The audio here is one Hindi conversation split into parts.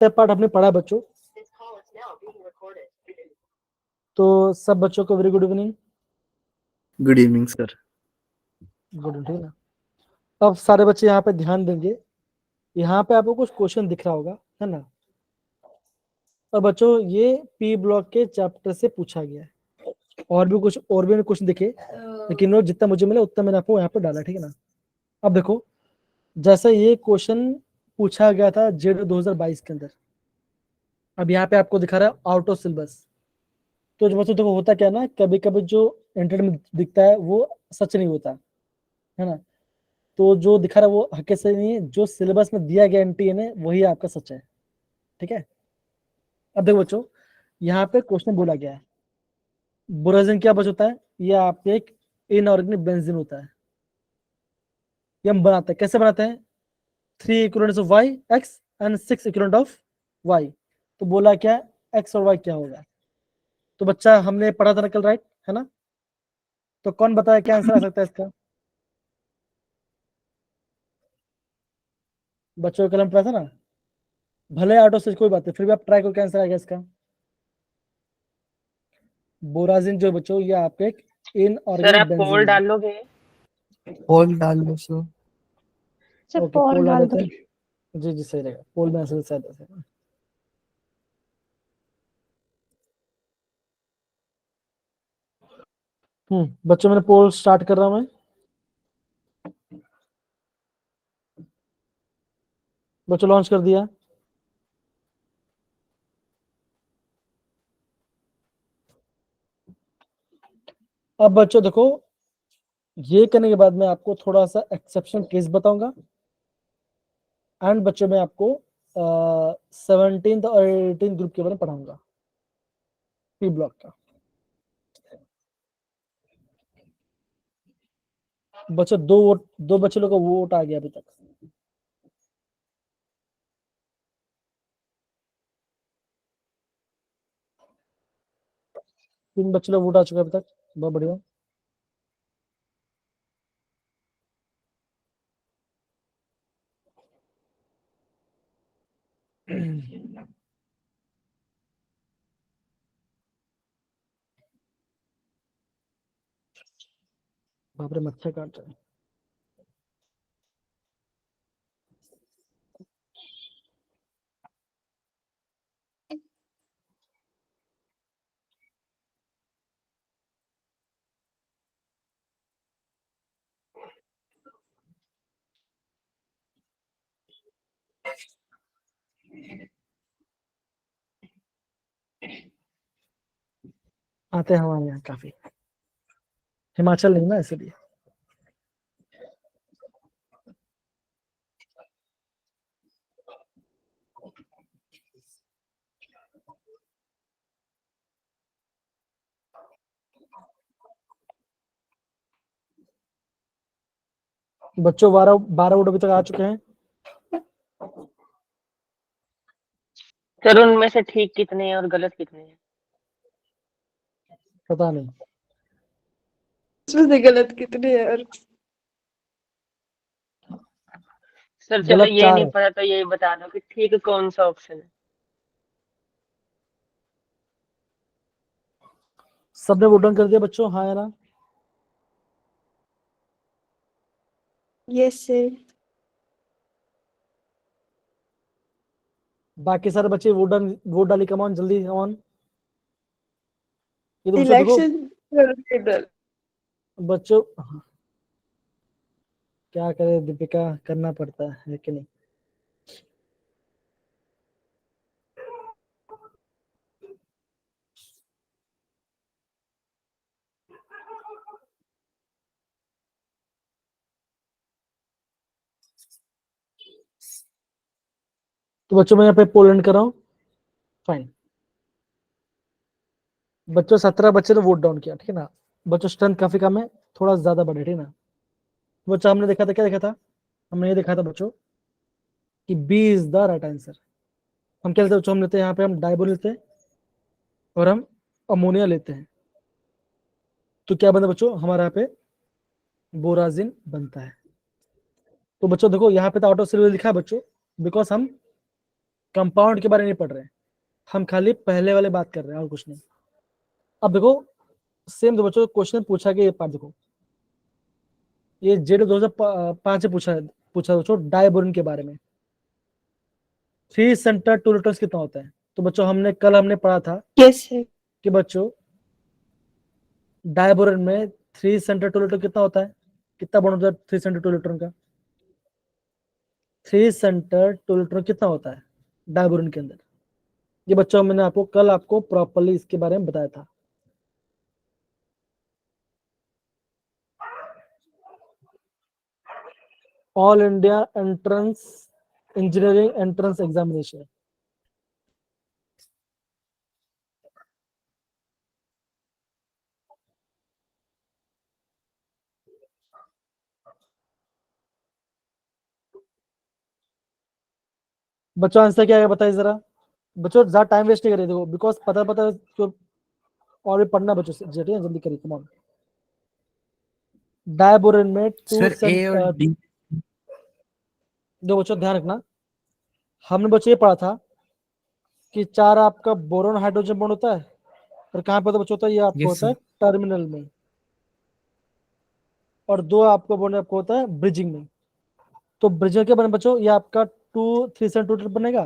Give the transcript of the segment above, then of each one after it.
स्टेप पार्ट हमने पढ़ा बच्चों। तो सब बच्चों को very good evening. Good evening sir. Good evening, ठीक ना। अब सारे बच्चे यहाँ पे ध्यान देंगे, यहाँ पे आपको कुछ क्वेश्चन दिख रहा होगा, है ना। और बच्चों ये पी ब्लॉक के चैप्टर से पूछा गया है, और भी क्वेश्चन दिखे, लेकिन वो जितना मुझे मिला उतना मैंने आपको यहाँ पे डाला, ठीक है ना। अब देखो, जैसे ये क्वेश्चन पूछा गया था जेड 2022 के अंदर, अब यहाँ पे आपको दिखा रहा है आउट ऑफ सिलेबस। तो जो बच्चों देखो होता क्या है ना, कभी कभी जो इंटरनेट में दिखता है वो सच नहीं होता, है ना। तो जो दिखा रहा है वो हकीकत से नहीं है, जो सिलेबस में दिया गया एनटीए ने वही आपका सच है, ठीक है। अब देखो बच्चों, यहाँ पे क्वेश्चन बोला गया है बुराजिन क्या बच होता है, ये आपके एक इनऑर्गेनिक बेंजीन होता है। ये हम बनाते हैं, कैसे बनाते हैं, 3 equivalents of Y X and 6 equivalent of Y. तो बोला क्या एक्स और वाई क्या होगा। तो बच्चा हमने पढ़ा था ना कल, राइट है ना। तो कौन बताया क्या आंसर आ सकता है इसका, बच्चों को कल हम पढ़ा था ना। भले आउट ऑफ कोई बात है, फिर भी आप ट्राई करो क्या आंसर आएगा इसका। बोराजिन जो बच्चों ये आपके एक सर इनऑर्गेनिक आप पोल बेंजीन है। डालोगे? पोल डाल लो सर। सर ओके पोल पोल डाल डाल देते दो। हैं। जी जी सही रहेगा, पोल में आंसर शायद ऐसे। बच्चों मैंने पोल स्टार्ट कर रहा हूं मैं। बच्चों लॉन्च कर दिया। अब बच्चों देखो, ये करने के बाद मैं आपको थोड़ा सा एक्सेप्शन केस बताऊंगा, एंड बच्चों मैं आपको 17th और 18th ग्रुप के बारे में पढ़ाऊंगा, पी ब्लॉक का। बच्चों दो बच्चे लोग का वोट आ गया अभी तक। तीन बच्चे लोग वोट आ चुके हैं अभी तक, बहुत बढ़िया। बाप रे मच्छर काट रहे हैं। आते हैं हमारे यहाँ काफी, हिमाचल नहीं ना इसलिए। बच्चों 12 वोट अभी तक आ चुके हैं। सर उनमें से ठीक कितने हैं और गलत कितने हैं? पता नहीं, इसमें से गलत कितने हैं और सर चलो गलत ये 4 नहीं है। पता तो ये बता दो कि ठीक कौन सा ऑप्शन है। सबने वोट डाउन कर दिया बच्चों, हाँ या ना। Yes sir. बाकी सारे बच्चे वोट डाली, कमान जल्दी कमान। ये तो बच्चों देखो, इलेक्शन बच्चों क्या करे दीपिका, करना पड़ता है कि नहीं। तो बच्चों मैं यहाँ पे पोलैंड कर रहा हूँ, फाइन। बच्चों 17 बच्चे ने वोट डाउन किया, ठीक है ना। बच्चों स्ट्रेंथ काफी कम है, थोड़ा ज्यादा बढ़े, ठीक है ना। बच्चों हमने देखा था, क्या देखा था, हमने ये देखा था बच्चों कि B is the right answer. हम क्या लेते हैं बच्चों, हम लेते हैं यहाँ पे, हम डाइबो लेते हैं और हम अमोनिया लेते हैं। तो क्या बनता है बच्चों, हमारा यहाँ पे बोराजिन बनता है। तो बच्चों देखो यहाँ पे तो आउट ऑफ सिलेबस लिखा है बच्चों, बिकॉज हम कंपाउंड के बारे में नहीं पढ़ रहे हैं, हम खाली पहले वाले बात कर रहे हैं और कुछ नहीं। अब देखो सेम दो बच्चों क्वेश्चन पूछा गया, ये पार्ट देखो, ये जेड 2005 से पूछा बच्चों डायबोरिन के बारे में। 3 सेंटर 2 न्यूट्रॉन्स कितना होता है? तो बच्चों हमने पढ़ा था यस सर। कि बच्चों डायबोरिन में 3 सेंटर 2 न्यूट्रॉन कितना होता है? कितना बॉन्ड होता है 3 सेंटर 2 न्यूट्रॉन का? 3 सेंटर 2 न्यूट्रॉन कितना होता है डायबोरिन के अंदर? ये बच्चों मैंने कल आपको प्रॉपर्ली इसके बारे में बताया था। All India entrance engineering entrance examination, बच्चों आंसर क्या है बताइए जरा। बच्चों ज्यादा टाइम वेस्ट नहीं करिए, देखो बिकॉज पता जो और भी पढ़ना बच्चों से, जल्दी करिए, कम ऑन। डायबोरिन में 2 सर ए और डी। दो बच्चों ध्यान रखना, हमने बच्चों ये पढ़ा था कि 4 आपका बोरोन हाइड्रोजन बॉन्ड होता है, और कहाँ पे तो बच्चों होता है, ये आपको यस होता है सर। टर्मिनल में, और 2 आपका बॉन्ड आपको होता है ब्रिजिंग में। तो ब्रिजिंग के बने बच्चों ये आपका 2 3 सेंटर 2 बनेगा।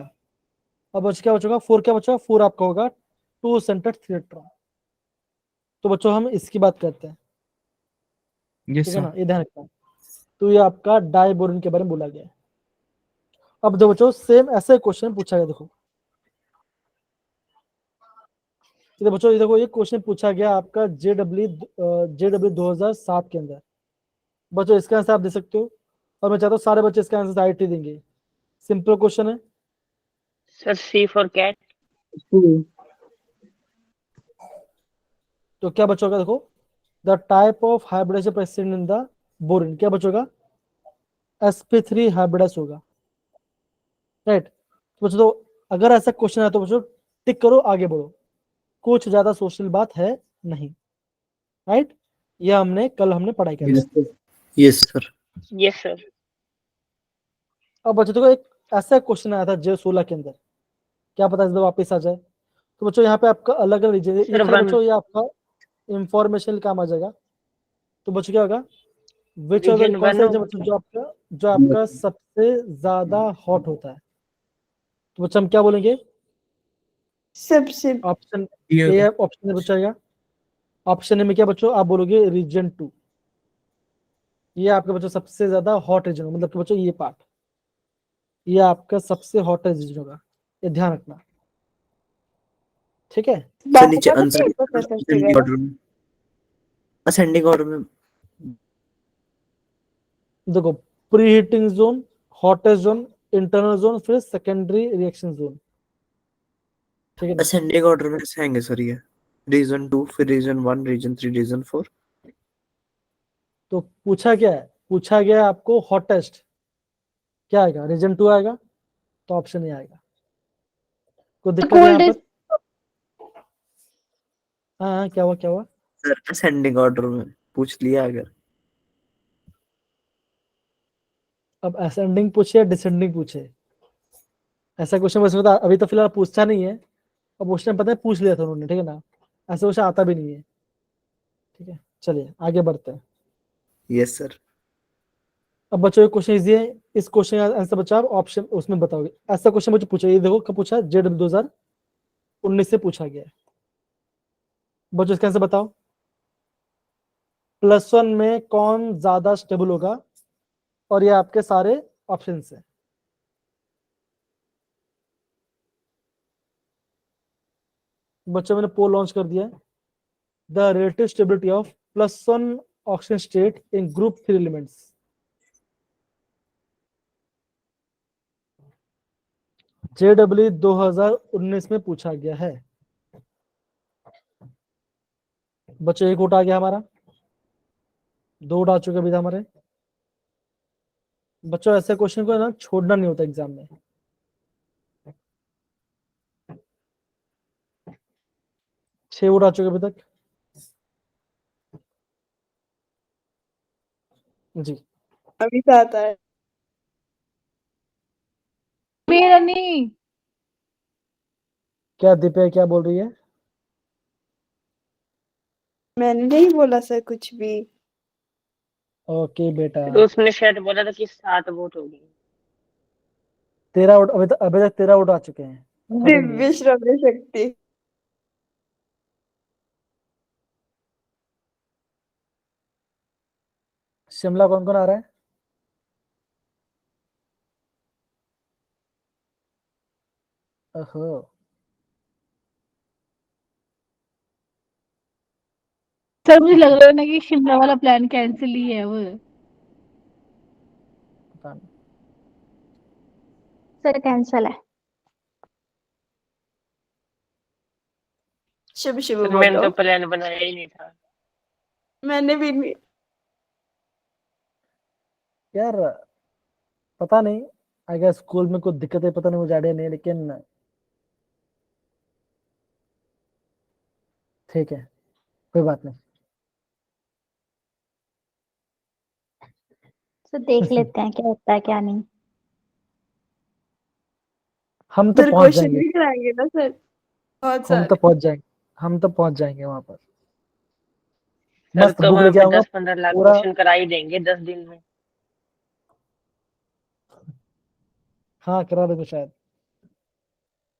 अब बच्चों क्या बचेगा 4, क्या बचेगा 4 आपका होगा 2 सेंटर 3 इलेक्ट्रॉन। तो बच्चों हम इसकी बात करते हैं, यस ठीक है सर। ना, ये ध्यान रखना। तो ये आपका डायबोरिन के बारे में बोला गया है। अब दो बच्चों सेम ऐसे क्वेश्चन पूछा गया, देखो तो बच्चों ये देखो, ये क्वेश्चन पूछा गया आपका जेडब्ल्यू 2007 के अंदर। बच्चों इसका आंसर आप दे सकते हो, और मैं चाहता हूँ सारे बच्चे इसका आंसर आईटी देंगे। सिंपल क्वेश्चन है। Sir C for cat. तो क्या बच्चों का देखो, the type of hybridisation present in the borane, क्या बच्चों sp3 हाइब्रिडाइज होगा, राइट। तो बच्चों तो अगर ऐसा क्वेश्चन है तो बच्चों टिक करो, आगे बढ़ो, कुछ ज्यादा सोशल बात है नहीं, राइट। ये कल हमने पढ़ाई कर लिया। Yes sir. Yes sir. अब बच्चों देखो एक ऐसा क्वेश्चन आया था J16 के अंदर, क्या पता इस बार वापस आ जाए। तो बच्चों यहाँ पे आपका अलग अलग रीजन, ये सर खाली वन बच्चों ये आपका इंफॉर्मेशन काम आ जाएगा। तो बच्चों क्या होगा, विच ऑफ द रीजन कौन सा वन रीजन होगा बच्चों सर। जो आपका सबसे ज्यादा हॉट होता है? तो बच्चों हम क्या बोलेंगे, सबसे ऑप्शन ए, ऑप्शन ए बचाएगा। ऑप्शन ए में क्या बच्चों आप बोलोगे रीजन 2, ये आपका बच्चों सबसे ज्यादा हॉट रीजन, मतलब कि बच्चों ये पार्ट, ये आपका सबसे हॉट रीजन होगा, ये ध्यान रखना, ठीक है। सर नीचे बाकी आंसर तो पता असेंडिंग चलेगा। ऑर्डर में, असेंडिंग ऑर्डर में। देखो pre heating zone, hottest zone, internal zone, फिर सेकेंडरी रिएक्शन जोन, ठीक है ना। असेंडिंग ऑर्डर में ऐसे आएंगे सर ये, रीजन 2 फिर रीजन 1 रीजन 3 रीजन 4। तो पूछा क्या है, पूछा गया है आपको हॉटेस्ट, क्या आएगा रीजन 2 आएगा, तो ऑप्शन ए आएगा। कोई दिक्कत है यहाँ पर? कोल्ड हाँ हाँ, क्या हुआ? सर असेंडिंग ऑर्डर में पूछ लिया अगर। अब असेंडिंग पूछे या डिसेंडिंग पूछे, ऐसा क्वेश्चन वैसे बता अभी तो फिलहाल पूछता नहीं है, अब उस टाइम पता है पूछ लिया था उन्होंने, ठीक है ना, ऐसा क्वेश्चन आता भी नहीं है, ठीक है। चलिए आगे बढ़ते हैं। Yes sir. अब बच्चों ये क्वेश्चन इजी है, इस क्वेश्चन का आंसर बच्चा आप ऑप्शन उसमें बताओगे। ऐसा क्वेश्चन मुझे पूछा, ये देखो कब पूछा, जेडब्ल्यू 2019 से पूछा गया है। बच्चों इसका आंसर बताओ, +1 में कौन ज्यादा स्टेबल होगा, और ये आपके सारे ऑप्शन है। बच्चों मैंने पोल लॉन्च कर दिया है, the relative stability of +1 oxygen state in group 3 elements. JW 2019 में पूछा गया है। बच्चों एक वोट आ गया हमारा, 2 वोट आ चुके अभी तक हमारे। बच्चों ऐसे क्वेश्चन को ना छोड़ना नहीं होता एग्जाम में। 6 वोट आ चुके अभी तक जी। अभी से आता है। मेरा नहीं। क्या दिव्या क्या बोल रही है? मैंने नहीं बोला सर कुछ भी। ओके बेटा, तो उसने शायद बोला था कि 7 वोट होगी। तेरा वोट अभी तक 13 वोट आ चुके हैं। According to दिव्य श्रव्य शक्ति। शिमला कौन कौन आ रहा है? ओहो, सर मुझे लग रहा है ना कि शिमला वाला प्लान कैंसिल ही है वो। पता नहीं। सर कैंसिल है। शुभ शुभ फिर मैंने बोलो। तो प्लान बनाया ही नहीं था। मैंने भी नहीं। यार पता नहीं, आई गेस स्कूल में कुछ दिक्कत है, पता नहीं, मुझे आइडिया नहीं है, लेकिन ठीक है, कोई बात नहीं। सर देख लेते हैं क्या होता है क्या नहीं। हम तो फिर पहुंच क्वेश्चन जाएंगे, भी कराएंगे ना सर, बहुत हम तो सारे। पहुंच जाएंगे, हम तो पहुंच जाएंगे वहां पर। सर मस्त तो बुक वहां लेके पे आऊंगा 10-15 लाख पूरा। क्वेश्चन करा ही देंगे 10 दिन में। हाँ करा देंगे शायद।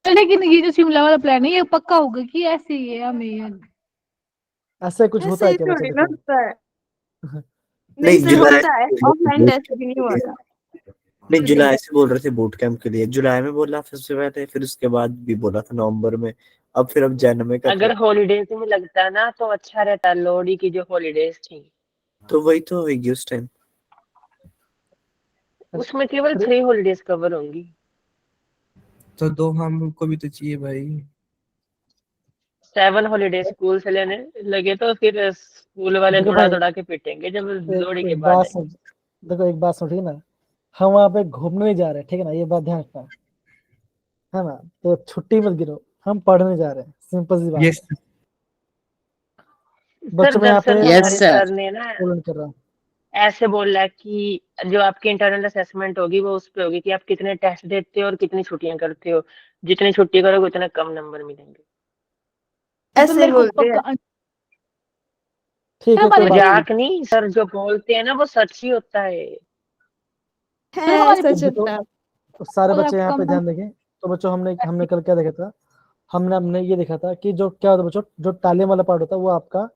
लेकिन ये जो शिमला वाला प्लान है ये पक्का होगा कि ऐसे ही है हमें? ऐसे कुछ होता ऐसे है ही क्या बच्चा, थोड़ी ना देखो। होता है। नहीं नहीं सर जुलाई होता है, ऑफलाइन टेस्ट भी नहीं हुआ था। नहीं जुलाई से बोल रहे थे बूट कैंप के लिए, जुलाई में बोला सबसे पहले, फिर उसके बाद भी बोला था नवंबर में, अब फिर अब जन में कर रहे अगर हॉलीडेज में लगता ना तो अच्छा रहता, लोहड़ी की जो हॉलीडेज थी हैं। तो वही तो होगी उस टाइम। उसमें केवल 3 हॉलीडेज कवर होंगी। तो दो हमको भी तो चाहिए भाई। 7 हॉलीडेज स्कूल से लेने लगे तो फिर स्कूल वाले देखो दौड़ा भाई, दौड़ा के पीटेंगे जब लोहड़ी के एक बाद बात आएंगे। समझ, देखो एक बात समझिए ना, हम वहां पे घूमने नहीं जा रहे हैं, ठीक है ना, ये बात ध्यान रखना, है ना? तो छुट्टी मत गिरो, हम पढ़ने जा रहे हैं, सिंपल सी बात यस है। सर बच्चों में यहाँ पे दरअसल यस हमारे सर। सर ने ना बोलन कर रहा हूँ। ऐसे बोला है कि जो आपकी इंटरनल असेसमेंट होगी वो उस पे होगी कि आप कितने टेस्ट देते हो और कितनी छुट्टियां करते हो। जितनी छुट्टी करोगे उतने कम नंबर मिलेंगे। तो ऐसे ही मेरे को बोलते हैं। पक्का ठीक है, कोई हमारी बात नहीं। मजाक नहीं सर, जो बोलते हैं ना वो सच ही होता है। सर है हमारी तो सच देखो, होता है। तो सारे अगर बच्चे आप यहाँ पे कम ध्यान देंगे। तो बच्चों, हमने हमने कल क्या देखा था? हमने हमने ये देखा था कि जो क्या होता है बच्चों, जो टालियों वाला पार्ट होता है वो आपका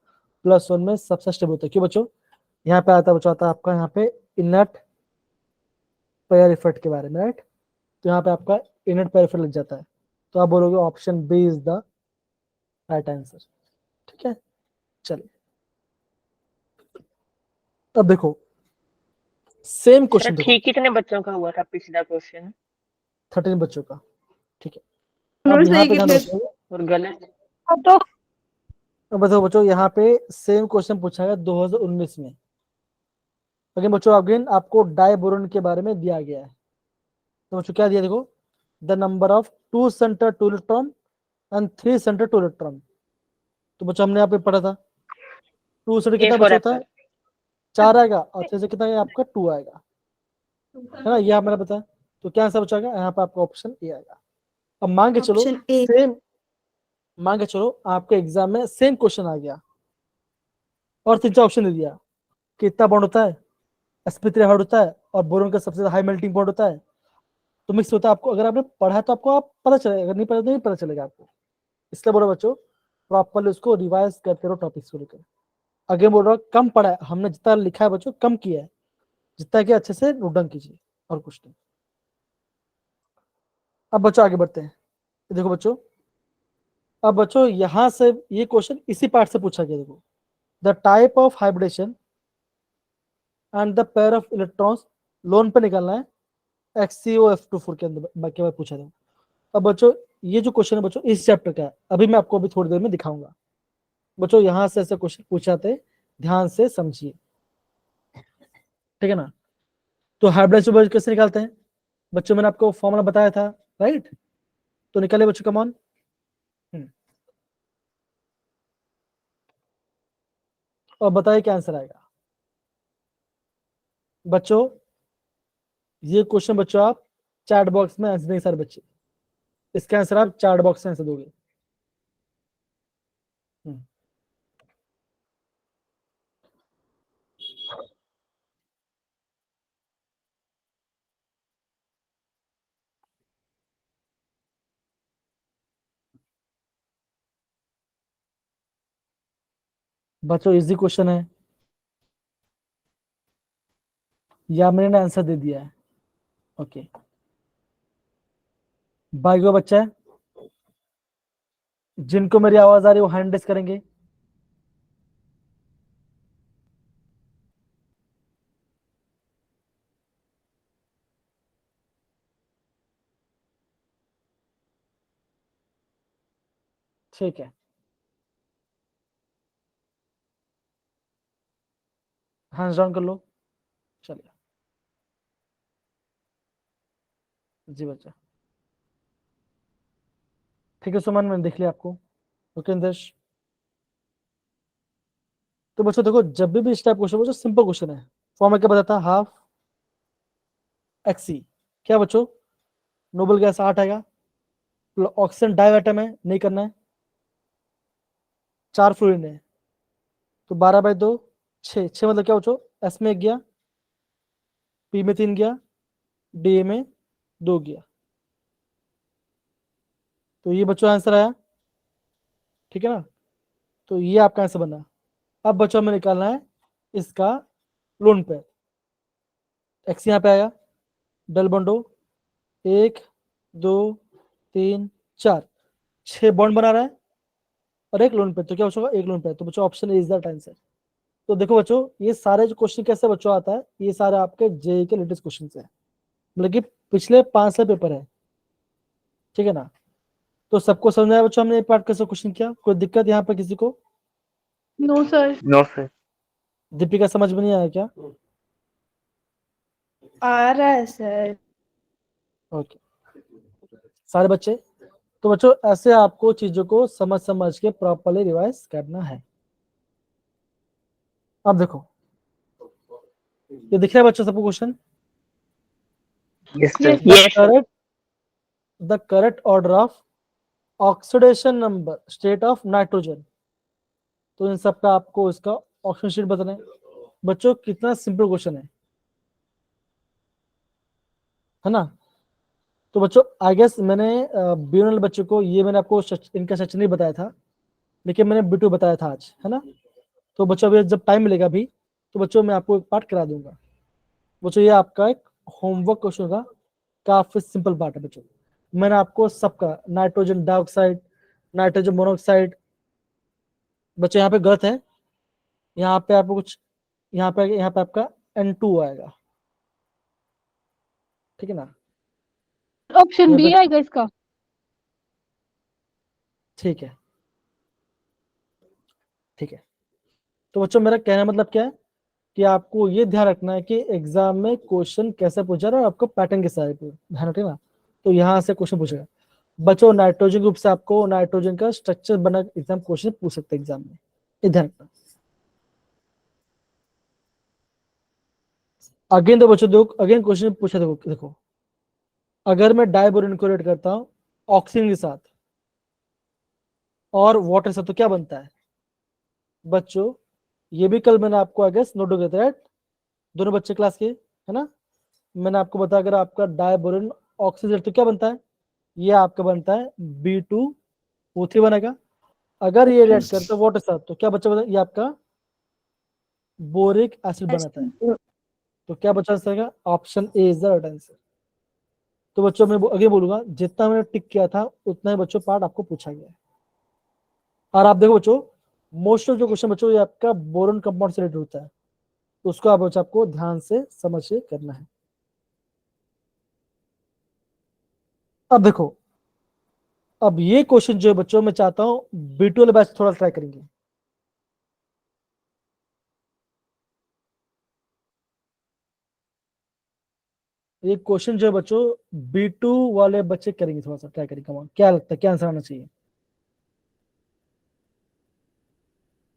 +1 में सबसे स्टेबल होता है। क्यों बच्चों? यहाँ पे आता है बच्चों, आता है आपका यहाँ पे इनट पेयर इफेक्ट के बारे में, राइट? तो यहाँ पे आपका इनट पेयर इफेक्ट लग जाता है, तो आप बोलोगे option B is the right answer. ठीक है, चलिए अब देखो, सेम सर क्वेश्चन देखो, ठीक कितने बच्चों का हुआ था पिछला क्वेश्चन 13 बच्चों का। ठीक है, अब उन्होंने यहाँ सही पे ध्यान कितने। रखो। और गलत? तो अब बताओ बच्चों, यहाँ पे सेम क्वेश्चन पूछा गया 2019 में। लेकिन बच्चों अगेन आपको डाइबोरॉन के बारे में दिया गया है। तो बच्चों क्या दिया देखो, the number of 2 centre 2 electron and 3 centre 2 electron. तो बच्चों हमने यहाँ पे पढ़ा था 2 सेंटर ए कितना फॉर बच्चा होता है? एप्पल। 4 आएगा, और 3 से कितना है आपका 2 आएगा, है ना? ये आप मैंने बताया। तो क्या आंसर बचाएगा यहाँ पे? आपका ऑप्शन ए आएगा। अब मान के चलो, ऑप्शन ए। सेम, मान के चलो आपके एग्जाम में सेम क्वेश्चन आ गया और 3 ऑप्शन दे दिया, कितना बॉन्ड होता है, sp3 हार्ड होता है, और बोरोन का सबसे ज्यादा हाई मेल्टिंग पॉइंट होता है, तो मिक्स होता है। आपको अगर आपने पढ़ा है तो आपको आप पता चलेगा, अगर नहीं पढ़ा तो नहीं पता चलेगा आपको। इसलिए बोलो बच्चों, प्रॉपरली उसको रिवाइज करते रहो टॉपिक्स को लेकर। आगे बोल रहा हूँ, कम पढ़ा है हमने, जितना लिखा है बच्चों कम किया है, जितना कि अच्छे से नोट डाउन कीजिए, और कुछ नहीं। अब बच्चों आगे बढ़ते हैं। देखो बच्चों, अब बच्चों यहां से ये क्वेश्चन इसी पार्ट से पूछा गया। देखो, the type of hybridisation and the pair of electrons, lone पे निकालना है, XCOF24 के अंदर के बाद पूछा था। अब बच्चों ये जो क्वेश्चन है बच्चों इस चैप्टर का है, अभी मैं आपको अभी थोड़ी देर में दिखाऊंगा। बच्चों यहां से ऐसे क्वेश्चन पूछा थे, ध्यान से समझिए, ठीक है ना? तो हाइब्रिडेशन कैसे निकालते हैं बच्चों? मैंने आपको फॉर्मूला बताया था, राइट? तो निकाले बच्चों, कम ऑन। और बताइए क्या आंसर आएगा बच्चों। ये क्वेश्चन बच्चों आप चैट बॉक्स में आंसर देंगे सारे बच्चे। इसका आंसर आप चार्ट बॉक्स में आंसर दोगे। बच्चों इजी क्वेश्चन है या मैंने आंसर दे दिया है? ओके, बाकी वो बच्चा है जिनको मेरी आवाज आ रही है वो हैंड रेस करेंगे। ठीक है, हैंड्स डाउन कर लो। चलिए जी बच्चा, ठीक है सुमन, मैंने देख लिया आपको। ओके नितेश, तो बच्चों देखो जब भी इस टाइप क्वेश्चन बच्चों सिंपल क्वेश्चन है, फॉर्मूला क्या बताता है, हाफ एक्सी। क्या बच्चों, नोबल गैस 8 आएगा, ऑक्सीजन डाई एटम है, नहीं करना है, 4 फ्लोरीन है, तो 12/2 6 मतलब क्या बच्चों, एस में 1 गया, पी में 3 गया, डी में 2 गया, तो ये बच्चों आंसर आया। ठीक है ना, तो ये आपका आंसर बना। अब बच्चों हमें निकालना है इसका लोन पेयर। एक्स यहाँ पे आया, डबल बॉन्डो 1 2 3 4 6 बॉन्ड बना रहा है और एक लोन पेयर, तो क्या बच्चों एक लोन पेयर, तो बच्चों ऑप्शन इज द आंसर। तो देखो बच्चों ये सारे जो क्वेश्चन कैसे बच्चों आता है, ये सारे आपके जेई के लेटेस्ट क्वेश्चन है, मतलब कि पिछले 5 साल पेपर है। ठीक है ना, तो सबको समझ आया बच्चों, हमने पार्ट कैसे क्वेश्चन किया, कोई दिक्कत यहाँ पे किसी को? No sir. No sir. Deepika समझ में नहीं आया क्या? आ रहा है सर। ओके सारे बच्चे, तो बच्चों ऐसे आपको चीजों को समझ समझ के प्रॉपर्ली रिवाइज करना है। अब देखो ये दिख रहा है बच्चों सबको question, yes Yes, sir. Yes, sir. The correct order of oxidation number state of nitrogen, तो इन सब का आपको इसका ऑप्शन शीट बताना है। बच्चों कितना सिंपल क्वेश्चन है ना। तो बच्चों आई गेस मैंने बीएनएल बच्चों को ये मैंने आपको इनका सेक्शन नहीं बताया था, लेकिन मैंने B2 बताया था आज, है ना। तो बच्चों अभी जब टाइम मिलेगा अभी, तो बच्चों मैं आपको एक पार्ट करा दूंगा। बच्चों ये आपका एक होमवर्क क्वेश्चन का काफी सिंपल पार्ट है बच्चों। मैंने आपको सबका नाइट्रोजन डाइऑक्साइड, नाइट्रोजन मोनोऑक्साइड, बच्चों यहाँ पे गलत है, यहाँ पे आपको कुछ, यहाँ पे आपका N2 आएगा। ठीक है ना, ऑप्शन यहाँ बी पे आएगा इसका। ठीक है, ठीक है। तो बच्चों मेरा कहना मतलब क्या है कि आपको ये ध्यान रखना है कि एग्जाम में क्वेश्चन कैसे पूछा रहा है और आपको पैटर्न के साथ ध्यान रखना। तो यहाँ से क्वेश्चन पूछेगा बच्चों, नाइट्रोजन ग्रुप से आपको नाइट्रोजन का स्ट्रक्चर बना एग्जाम क्वेश्चन पूछ सकते हैं एग्जाम में, ये ध्यान रखना। अगेन तो बच्चों देखो, अगेन क्वेश्चन पूछा, देखो देखो अगर मैं डाइबोरिन को रेट करता हूँ ऑक्सीजन के साथ और वाटर से, तो क्या बनता है बच्चों? ये भी कल मैंने आपको आई गेस नोट हो गया था, राइट? दोनों बच्चे क्लास के, है ना। मैंने आपको बताया अगर आपका डाइबोरिन ऑक्सीजन तो क्या बनता है, ये आपका बनता है B2O3 बनेगा। अगर ये रिएक्ट करता है वाटर साथ, तो क्या बच्चा बना, ये आपका बोरिक एसिड बनाता है। तो क्या बच्चा answer, option A is the right answer. तो बच्चों मैं आगे बोलूंगा जितना मैंने टिक किया था उतना ही बच्चों पार्ट आपको पूछा गया है। और आप देखो बच्चों मोस्ट ऑफ जो क्वेश्चन बच्चों ये आपका बोरॉन कंपाउंड से रिलेटेड होता है, तो उसको आप बच्चों आपको ध्यान से समझ के करना है। अब देखो, अब ये क्वेश्चन जो है बच्चों मैं चाहता हूं B2 वाले बैच थोड़ा ट्राई करेंगे। ये क्वेश्चन जो है बच्चों B2 वाले बच्चे करेंगे, थोड़ा सा ट्राई करेंगे। कमान क्या लगता है क्या आंसर आना चाहिए?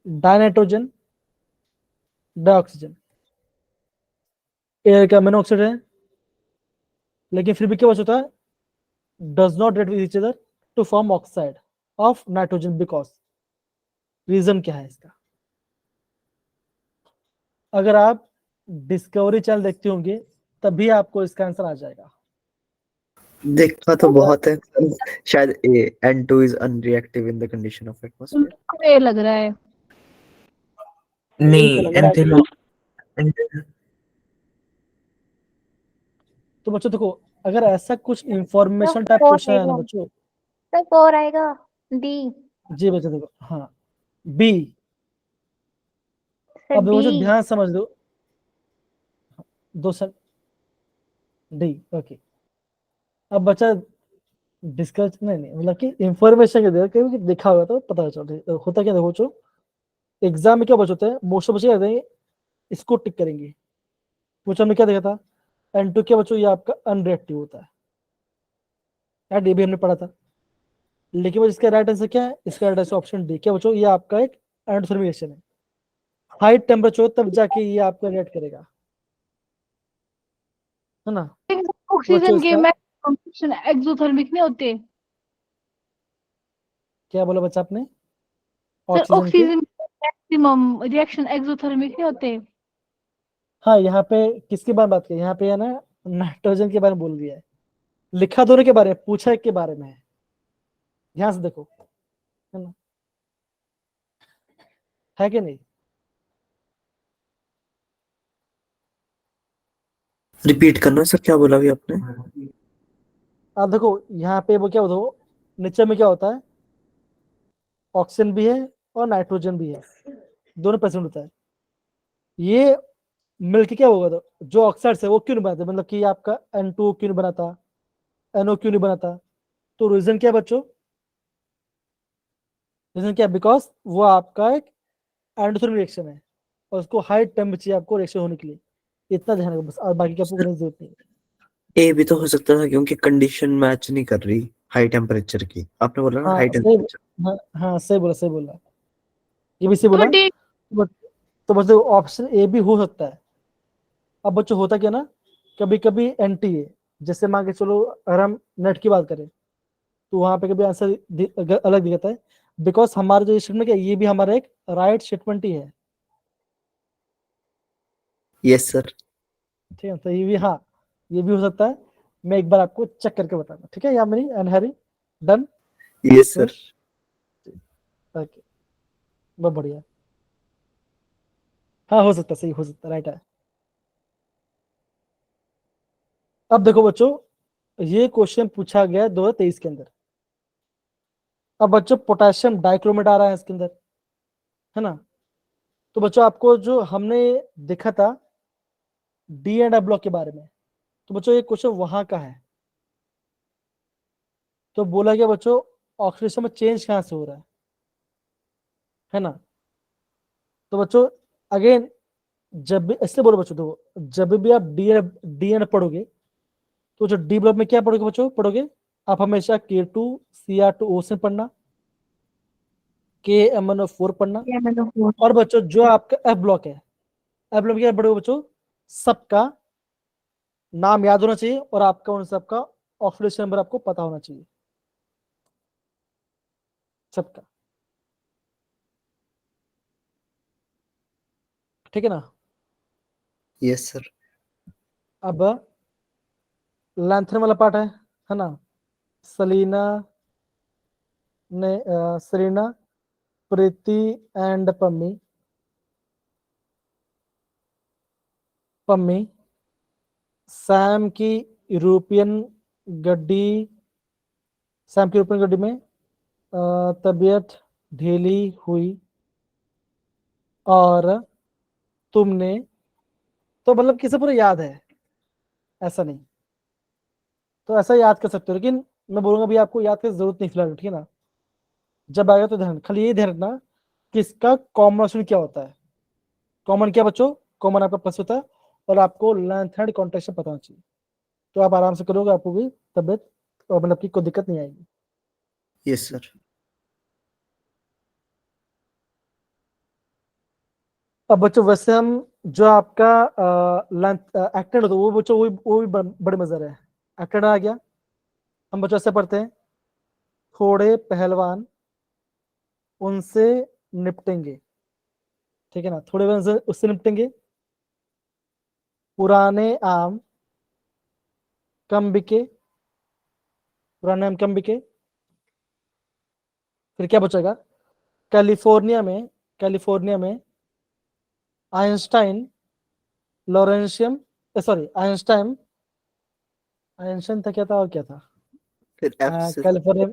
डाइनाइट्रोजन, डाइऑक्सीजन, एयर का मोनोऑक्साइड है, लेकिन फिर भी क्या बच होता है does not react with each other to form oxide of nitrogen because reason क्या है इसका? अगर आप डिस्कवरी चैनल देखते होंगे तभी आपको इसका आंसर आ जाएगा। देखा तो बहुत है शायद N2 is unreactive in the condition of atmosphere। तुमको ये लग रहा है नहीं लग रहा है N3 तो बच्चों देखो, अगर ऐसा कुछ इंफॉर्मेशन टाइप फोर क्वेश्चन है ना आएगा। बच्चों, सर 4 आएगा डी। जी बच्चों देखो, हाँ बी। सर अब बच्चों डी। ध्यान समझ लो, दो सेकंड, डी ओके। अब बच्चा डिस्कस नहीं मतलब कि इंफॉर्मेशन के क्योंकि देखा होगा तो पता चल होता क्या। देखो बच्चों, एग्जाम में क्या बच्चे होते हैं, मोस्ट ऑफ बच्चे कहते हैं इसको टिक करेंगे। क्वेश्चन में क्या देखा था, N2 क्या बच्चों, ये आपका अनरिएक्टिव होता है यार, ये भी हमने पढ़ा था। लेकिन इसका राइट आंसर क्या है, इसका राइट आंसर ऑप्शन डी। क्या बच्चों, ये आपका एक एंडोथर्मिक रिएक्शन है। हाई टेम्परेचर तब जाके ये आपका रिएक्ट करेगा, है ना। ऑक्सीजन के इसका- मैक्सिमम एक्सोथर्मिक नहीं होते क्या बोला बच्चा आपने, सर? ऑक्सीजन के, ऑक्सीजन मैक्सिमम रिएक्शन एक्सोथर्मिक नहीं होते। हाँ यहाँ पे किसके बारे में बात की, यहाँ पे है ना नाइट्रोजन के बारे में बोल दिया है। लिखा दोनों के बारे में, पूछा एक के बारे में है। ध्यान से देखो, है ना, है कि नहीं। रिपीट करना सर, क्या बोला अभी आपने? अब देखो यहाँ पे वो क्या होता है, नीचे में क्या होता है, ऑक्सीजन भी है और नाइट्रोजन भी है, दोनों प्रेजेंट होता है। ये मिलके क्या होगा, तो जो ऑक्साइड है वो क्यों नहीं बनाते, मतलब कि आपका N2 क्यों नहीं बनाता, NO क्यों नहीं बनाता। तो रीजन क्या है बच्चों, रीजन क्या है, बिकॉज वो आपका एक एंडोथर्मिक रिएक्शन है और उसको हाई टेम्परेचर आपको रिएक्शन होने के लिए। इतना ध्यान रखो बस, और बाकी की आपको करने की जरूरत नहीं है। ए भी तो हो सकता था क्योंकि कंडीशन मैच नहीं कर रही हाई टेम्परेचर की। आपने बोला ना हाँ हाई सही, टेम्परेचर। हाँ सही बोला, सही बोला, ये भी सही बोला। तो डी तो बस ऑप्शन ए भी हो सकता है। अब बच्चों होता क्या ना, कभी कभी एंटी है, जैसे मान के चलो अगर हम नेट की बात करें तो वहां पे कभी आंसर अलग दिखाता है, बिकॉज हमारा जो स्टेटमेंट है ये भी हमारा एक राइट स्टेटमेंट ही है। Yes sir. ठीक है, तो ये भी, हाँ ये भी हो सकता है। मैं एक बार आपको चेक करके बताऊंगा, ठीक है, Yamini and Harry, done. Yes sir. Okay, बहुत बढ़िया, हाँ हो सकता है, सही हो सकता है, राइट है। अब देखो बच्चों, ये क्वेश्चन पूछा गया 2023 के अंदर। अब बच्चों पोटेशियम डाइक्रोमेट आ रहा है इसके अंदर, है ना। तो बच्चों आपको जो हमने देखा था डी एंड एफ ब्लॉक के बारे में, तो बच्चों ये क्वेश्चन वहां का है। तो बोला गया बच्चों ऑक्सीडेशन में चेंज कहां से हो रहा है ना। तो बच्चों अगेन, जब भी ऐसे बोलो बच्चों, तो जब भी आप डी एन पढ़ोगे तो जो डी ब्लॉक में क्या पढ़ोगे बच्चों, पढ़ोगे आप हमेशा K2Cr2O से पढ़ना, KMnO4 पढ़ना। और बच्चों जो आपका एफ ब्लॉक है, एफ ब्लॉक में क्या पढ़ोगे बच्चों, सबका नाम याद होना चाहिए और आपका उन सबका ऑक्सीडेशन नंबर आपको पता होना चाहिए, सबका, ठीक है ना। Yes sir. अब लैंथन वाला पार्ट है ना। सलीना ने सरीना, प्रीति एंड पम्मी, सैम की यूरोपियन गड्डी, सैम की यूरोपियन गड्डी में तबीयत ढीली हुई और तुमने, तो मतलब किसे पूरा याद है, ऐसा नहीं, तो ऐसा याद कर सकते हो। लेकिन मैं बोलूंगा भी आपको याद करने की जरूरत नहीं फिलहाल, ठीक है ना। जब आएगा तो ध्यान, खाली ये ध्यान रखना कि इसका कॉम्बिनेशन क्या होता है। कॉमन क्या बच्चों, कॉमन आपका प्लस होता है और आपको लेंथ एंड कॉन्ट्रेक्शन पता होना चाहिए। तो आप आराम से करोगे, आपको भी तबियत मतलब की कोई दिक्कत नहीं आएगी। Yes sir. अब बच्चों वैसे हम जो आपका लेंथ एक्टेंड होता है वो बच्चों वो भी बड़े मजेदार है। एक्टेंड आ गया, हम बच्चों ऐसे पढ़ते हैं, थोड़े पहलवान उनसे निपटेंगे, ठीक है ना, थोड़े पहलवान उससे निपटेंगे। पुराने आम कम बिके, पुराने आम कम बिके। फिर क्या बचेगा, कैलिफोर्निया में आइंस्टाइन लॉरेंशियम, सॉरी आइंस्टाइन था, क्या था और क्या था, फिर एफ से कैलिफोर्निया,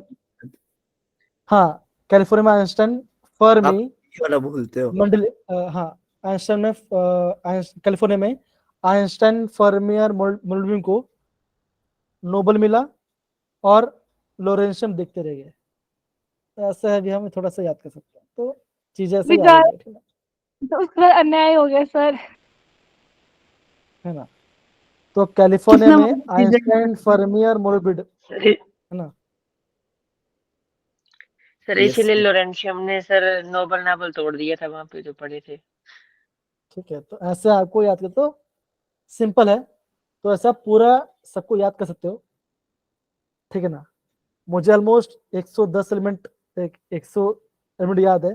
हाँ कैलिफोर्निया में आइंस्टाइन फर्मी ये वाला भूलते हो। मंडल, हाँ आइंस्टाइन में कैलिफोर्निया में आइंस्टाइन फर्मी और मंडलिम को नोबेल मिला और लॉरेंशियम देखते रह गए। तो ऐसा है भी, हम थोड़ा सा याद कर सकते हैं, तो चीजें ऐसे याद हो विचार गई, ठीक है तो उसके बाद अन्याय हो गया सर। है ना। तो कैलिफोर्निया कितना में आइंस्टाइन फर्मी और मोरबिड, सर है ना। सर Yes, इसीलिए sir. लोरेंशियम ने सर नोबल नावल तोड़ दिया था वहां पे जो पढ़े थे। ठीक है, तो ऐसे आपको याद कर, तो सिंपल है, तो ऐसा पूरा सबको याद कर सकते हो, ठीक है ना। मुझे ऑलमोस्ट 110 एलिमेंट 100 एलिमेंट याद है,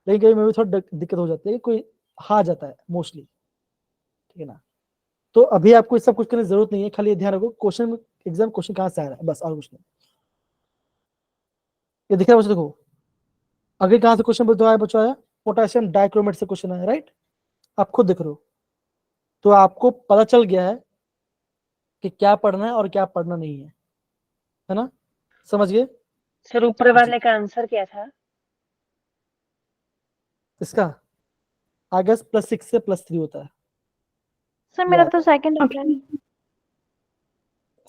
लेकिन कभी में भी थोड़ा दिक्कत हो जाती है कि कोई हार जाता है मोस्टली, ठीक है ना। तो अभी आपको ये सब कुछ करने की जरूरत नहीं है, खाली ये ध्यान रखो क्वेश्चन, एग्जाम क्वेश्चन कहाँ से आ रहा है, बस और कुछ नहीं। ये दिख रहा है बच्चों, देखो आगे कहाँ से क्वेश्चन बताया बच्चों, आया पोटेशियम डाइक्रोमेट से क्वेश्चन है, राइट, आप खुद देख रहे हो। तो आपको पता चल गया है कि क्या पढ़ना है और क्या पढ़ना नहीं है ना, समझ गए। सर ऊपर वाले का आंसर क्या था? इसका आगे +6 से +3 होता है, सर मेरा तो सेकंड आ रहा है।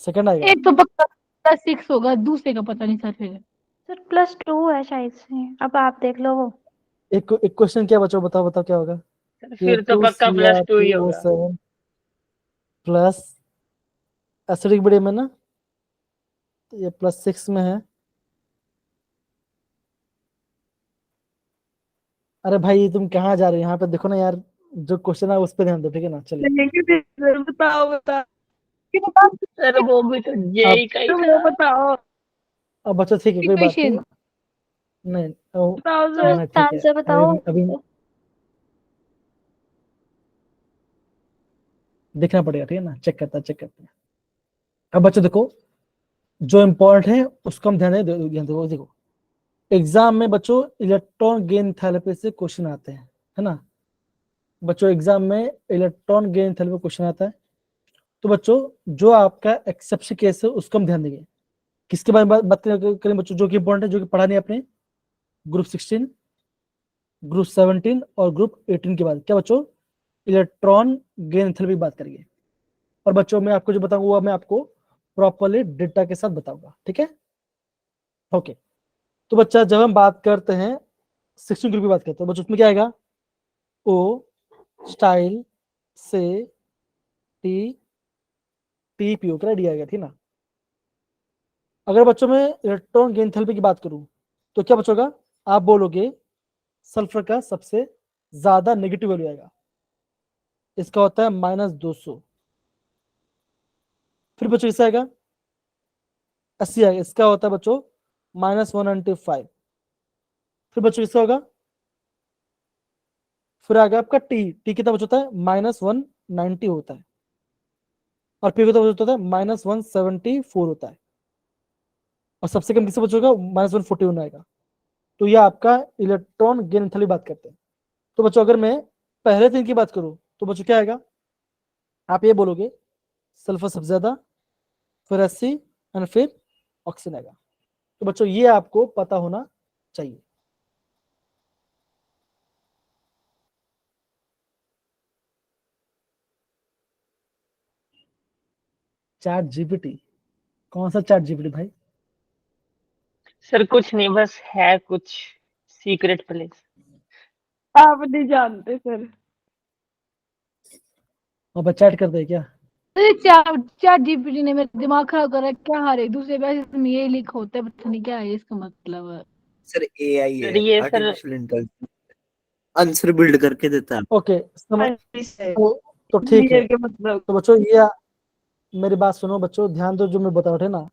सेकंड आएगा। एक तो पक्का +6 होगा, दूसरे का पता नहीं सर फिर। सर +2 है शायद से, अब आप देख लो वो। एक क्वेश्चन क्या बच्चों, बताओ बताओ क्या होगा। सर फिर तो पक्का +2 ही होगा। K2Cr2O7 प्लस एसिडिक मीडियम है ना, तो ये +6 में है। अरे भाई तुम कहाँ जा रहे हो, यहाँ पे देखो ना यार, जो क्वेश्चन है उस पर ध्यान दो, ठीक है ना, चलिए। बताओ सर वो भी तो जेई का ही था। बताओ अब बच्चों ठीक है, कोई बात नहीं, इक्वेशन नहीं बताओ सर हाँ इसका ठीक है, आंसर बताओ। अभी अभी देखना पड़ेगा, ठीक है ना, चेक करता है। अब बच्चों देखो, जो इम्पोर्टेंट है उसको हम ध्यान दो, देखो एग्जाम में बच्चों इलेक्ट्रॉन गेन थेरेपी से क्वेश्चन आते हैं, है ना। बच्चों एग्जाम में इलेक्ट्रॉन गेन थेरेपी क्वेश्चन आता है, तो बच्चों जो आपका एक्सेप्शन केस है उसको हम ध्यान देंगे। किसके बारे में बात करें बच्चों, जो कि इंपॉर्टेंट है, जो कि पढ़ा नहीं आपने, ग्रुप 16, ग्रुप 17 और ग्रुप 18 के बाद क्या बच्चों, इलेक्ट्रॉन गेन थेरेपी बात करेंगे। और बच्चों मैं आपको जो बताऊंगा वो मैं आपको प्रॉपरली डेटा के साथ बताऊंगा, ठीक है, ओके। तो बच्चा जब हम बात करते हैं 16 ग्रुप की बात करते हैं, बच्चों उसमें क्या आएगा, ओ स्टाइल से टी पी ओके डी आएगा, ठीक ना। अगर बच्चों में इलेक्ट्रॉन गेन थेरेपी की बात करूं तो क्या बच्चों का, आप बोलोगे सल्फर का सबसे ज्यादा नेगेटिव वैल्यू आएगा, इसका होता है -200। फिर बच्चों इससे आएगा 80 आएगा, इसका होता है बच्चों -195। फिर बच्चों इससे होगा, फिर आएगा आपका टी कितना बच्चों होता है -190 होता है, और पी कितना बच्चों होता है -174 होता है, और सबसे कम किससे बच्चों का -141 आएगा। तो ये आपका इलेक्ट्रॉन गेन थेरेपी बात करते हैं। तो बच्चों अगर मैं पहले दिन की बात करूं तो बच्चों क्या आएगा, आप ये बोलोगे सल्फर सबसे ज्यादा, फिर एससी एंड फिर ऑक्सीजन आएगा। तो बच्चों ये आपको पता होना चाहिए। चैट जीपीटी, कौन सा चैट जीपीटी भाई? सर कुछ नहीं, बस है कुछ सीक्रेट प्लेस। आप नहीं जानते सर। अब चैट कर दे क्या? अरे चैट जीपीटी ने मेरा दिमाग खराब कर रहा है, क्या हर एक दूसरे पे में ये लिख होता है, पता नहीं क्या है इसका मतलब। सर एआई सर है, ये sir artificial intelligence, answer build करके देता है। ओके समझ, है तो ठीक है। के मतलब तो बच्चों ये मेरी बात सुनो बच्चों, ध्यान दो जो मैं बता रहा था ना,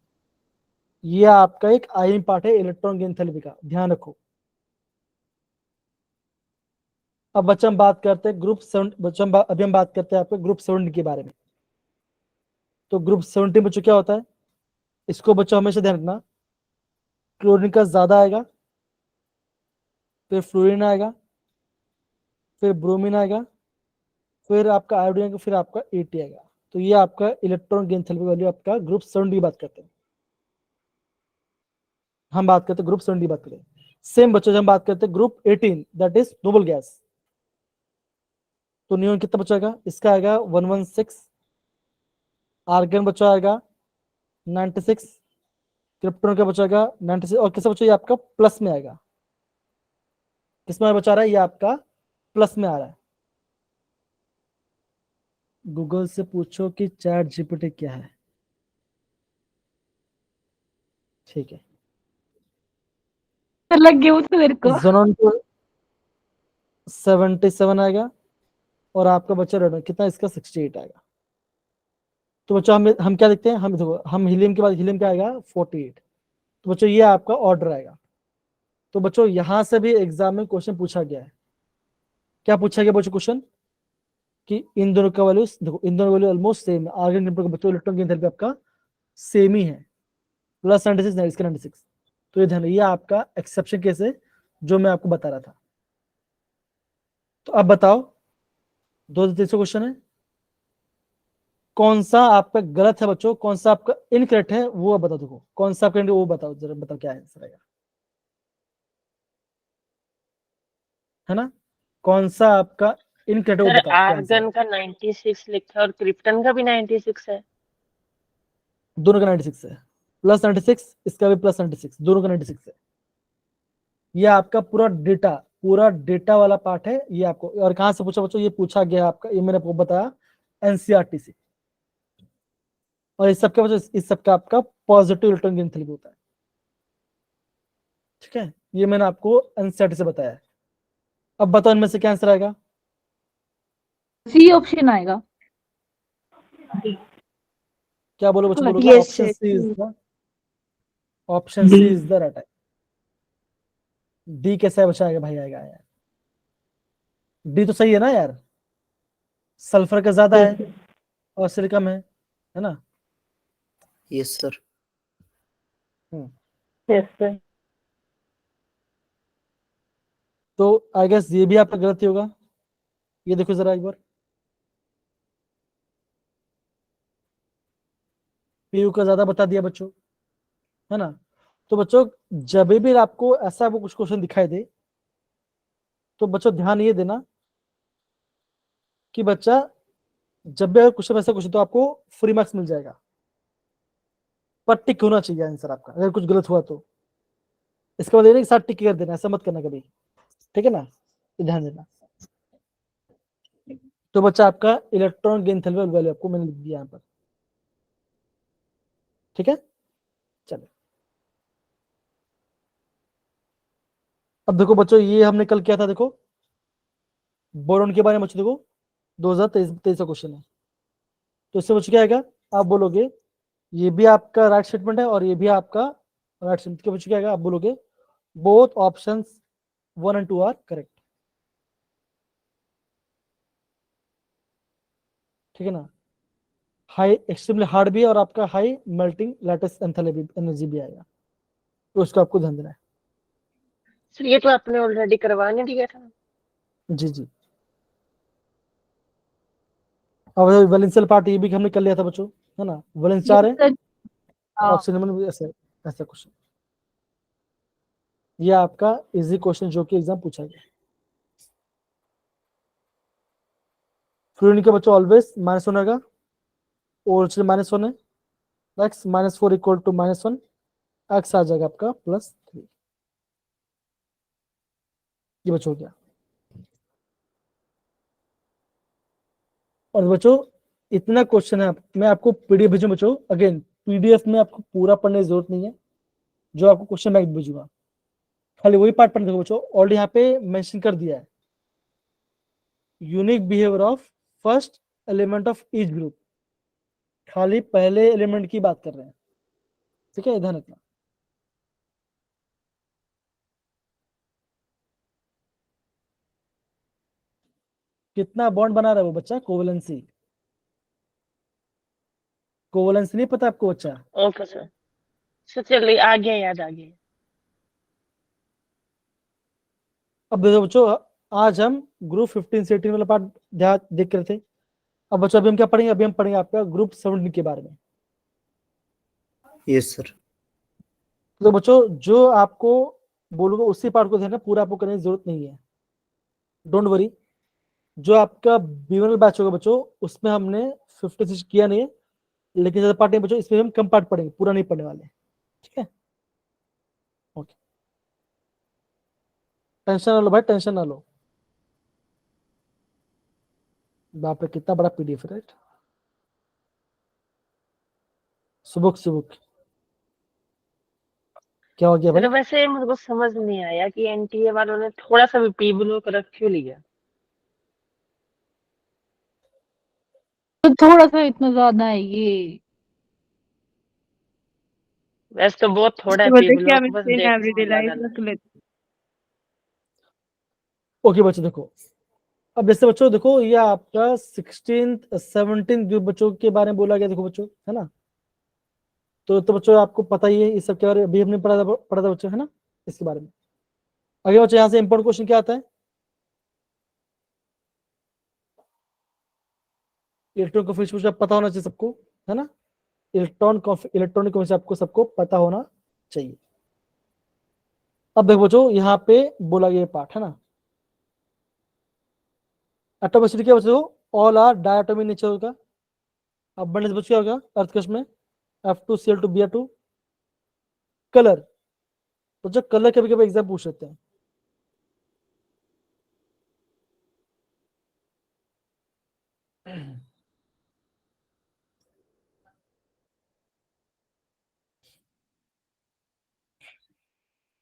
ये आपका एक आयन पार्ट है इलेक्ट्रॉन की एंथैल्पी का, ध्यान रखो। अब बच्चा हम बात करते हैं ग्रुप 7, बच्चा अभी हम बात करते हैं आपके ग्रुप 70 के बारे में। तो ग्रुप 70 बच्चों क्या होता है, इसको बच्चों हमेशा ध्यान रखना, क्लोरीन का ज्यादा आएगा, फिर फ्लोरीन आएगा, फिर ब्रोमीन आएगा, फिर आपका आयोडीन आएगा, फिर आपका 80 आएगा। तो ये आपका इलेक्ट्रॉन की एंथैल्पी वैल्यू आपका ग्रुप 70 की बात करते हैं। हम बात करते हैं ग्रुप 70 की बात करें। सेम बच्चों हम बात करते हैं group 18 that is noble gas. तो नियोन कितना बचेगा, इसका आएगा 116, आर्गन बचा आएगा 96, क्रिप्टोन का बचेगा 96, और किसका बचा, ये आपका प्लस में आएगा। किसमें बचा रहा है, ये आपका प्लस में आ रहा है। गूगल से पूछो कि चैट जीपीटी क्या है, ठीक है। लग गया उसको मेरे को। ज़ोनॉन को 77 आएगा, और आपका बच्चा रेडन कितना, इसका 68 आएगा। तो बच्चों हम क्या देखते हैं, हम देखो, हम हीलियम के बाद हीलियम क्या आएगा 48। तो बच्चों ये आपका ऑर्डर आएगा। तो बच्चों यहां से भी एग्जाम में क्वेश्चन पूछा गया है। क्या पूछा गया बच्चों क्वेश्चन, कि इन दोनों का वैल्यू देखो, इन दोनों वैल्यू ऑलमोस्ट सेम है। आर्गन क्रिप्टोन का बच्चों इलेक्ट्रॉन की एंथैल्पी आपका सेम ही है, प्लस 96 इसका 96। तो ये ध्यान, ये आपका एक्सेप्शन केस है जो मैं आपको बता रहा था। तो अब बताओ, 2 क्वेश्चन है, कौन सा आपका गलत है बच्चों, कौन सा आपका इनकरेक्ट है, वो बता दो। कौन सा आपका वो बताओ जरा, बताओ क्या आंसर आएगा, है ना। कौन सा आपका इनकरेक्ट, वो सर बताओ क्या आंसर आर्गन है। का 96 लिखा है और क्रिप्टन का भी 96 है। दोनों का 96 है, प्लस 96, इसका भी प्लस 96, दोनों का 96 है। ये आपका पूरा डेटा वाला पार्ट है ये आपको। और कहां से पूछा बच्चों, ये पूछा गया आपका, ये मैंने आपको बताया एनसीईआरटी से। और इस सबका वजह, इस सबका आपका पॉजिटिव इलेक्ट्रॉन की एंथैल्पी होता है, ठीक है। ये मैंने आपको एनसीईआरटी से बताया है। अब बताओ इनमें से क्या आंसर आएगा। सी ऑप्शन आएगा। क्या बोलो बच्चों, बोलो क्या, Yes, option yes. C is the, option C is the right. D कैसा बचा आएगा भाई, आएगा यार, डी तो सही है ना यार, सल्फर का ज्यादा है और सिलिकम है ना। Yes sir. Yes sir. तो आई गेस ये भी आपका गलती होगा। ये देखो जरा एक बार, पीयू का ज्यादा बता दिया बच्चों, है ना। तो बच्चों जब भी आपको ऐसा वो कुछ क्वेश्चन दिखाई दे, तो बच्चों ध्यान ये देना कि बच्चा जब भी अगर क्वेश्चन ऐसा कुछ तो आपको फ्री मार्क्स मिल जाएगा, पर टिक होना चाहिए आंसर आपका। अगर कुछ गलत हुआ तो इसका मतलब ये नहीं कि साथ टिक कर देना, ऐसा मत करना कभी, ठीक है ना, तो ध्यान देना। तो बच्चा आपका इलेक्ट्रॉन की एंथैल्पी वैल्यू आपको मैंने लिख दिया यहाँ पर, ठीक है। चलो अब देखो बच्चों, ये हमने कल किया था, देखो बोरॉन के बारे में बच्चों, देखो 2023 का क्वेश्चन है। तो इससे बच्चों क्या आएगा, आप बोलोगे ये भी आपका राइट स्टेटमेंट है और ये भी आपका राइट स्टेटमेंट। के बच्चों क्या आएगा, आप बोलोगे both options 1 and 2 are correct, ठीक है ना। हाई एक्सट्रीमली हार्ड भी है और आपका हाई मेल्टिंग लैटिस एनर्जी भी आएगा, तो उसको आपको ध्यान देना है। सर ये तो आपने ऑलरेडी करवा नहीं दिया था। जी जी। अब वैलेंशियल पार्ट ये भी हमने कर लिया था बच्चों, है ना। वैलेंस 4 है, हाँ, ऑक्सीजन में ऐसा ऐसा क्वेश्चन। ये आपका इजी क्वेश्चन जो कि एग्जाम पूछा गया। फ्लूइड के बच्चों ऑलवेज -1 होगा, ओरिजिनल -1 है, x -4 इक्वल टू -1, x आ जाएगा आपका +3। ये बच्चों हो गया। और बच्चों इतना क्वेश्चन है, मैं आपको पीडीएफ भेजूं बच्चों, अगेन पीडीएफ में आपको पूरा पढ़ने की जरूरत नहीं है, जो आपको क्वेश्चन बैंक भेजूंगा, खाली वही पार्ट पढ़ने बच्चों। ऑलरेडी यहाँ पे मेंशन कर दिया है, unique behaviour of first element of each group, खाली पहले एलिमेंट की बात कर रहे हैं, ठीक है, ध्यान रखना। कितना बॉन्ड बना रहा है वो बच्चा, कोवलेंसी। कोवलेंसी नहीं पता आपको बच्चा? Okay sir. सर चलिए आ गया, याद आ गया। अब देखो बच्चों, आज हम ग्रुप 15 से 18 वाला पार्ट ध्यान देख रहे थे। अब बच्चों अभी हम क्या पढ़ेंगे, अभी हम पढ़ेंगे आपका ग्रुप 17 के बारे में। Yes sir. तो बच्चों जो आपको बोलूंगा उसी पार्ट को देना, पूरा आपको करने की जरूरत नहीं है, डोंट वरी। जो आपका B1 बैच होगा बच्चों, उसमें हमने 56 किया नहीं है, लेकिन ज्यादा पार्ट नहीं बच्चों, इसमें हम कम पार्ट पढ़ेंगे, पूरा नहीं पढ़ने वाले, ठीक है? ओके, टेंशन ना लो भाई, टेंशन ना लो। बाप रे कितना बड़ा PDF है, राइट? सुबुक सुबुक, क्या हो गया भाई? सर वैसे मेरे को समझ नहीं आया कि NTA वालों ने थोड़ा सा भी पी ब्लॉक रख क्यों लिया। तो थोड़ा सा इतना ज्यादा है ये। वैसे तो बहुत थोड़ा है तो पी बोलते कि हम ब्लॉक, बस इन देखने एवरीडे में ज्यादा लाइफ रख लगे। लेते। ओके बच्चों देखो, अब जैसे बच्चों देखो ये आपका 16th 17 ग्रुप बच्चों के बारे में बोला गया, देखो बच्चों है ना। तो बच्चों आपको पता ही है इस सब के बारे में, अभी हमने पढ़ा था बच्चों, है ना, इसके बारे में। आगे बच्चों यहाँ से इंपॉर्टेंट क्वेश्चन क्या आता है, इलेक्ट्रॉन कोफिशिएंट पता होना चाहिए सबको, है ना। इलेक्ट्रॉनिक कोफिशिएंट आपको सबको पता होना चाहिए। अब देखो बच्चों यहाँ पे बोला गया पार्ट, है ना, एटॉमिसिटी क्या बच्चों, ऑल आर डायटोमिक नेचर का। अब बनने बच्चों क्या होगा अर्थ क्रस्ट में, F2Cl2Br2। कलर, तो जो कलर कभी कभी एग्जाम पूछ लेते हैं।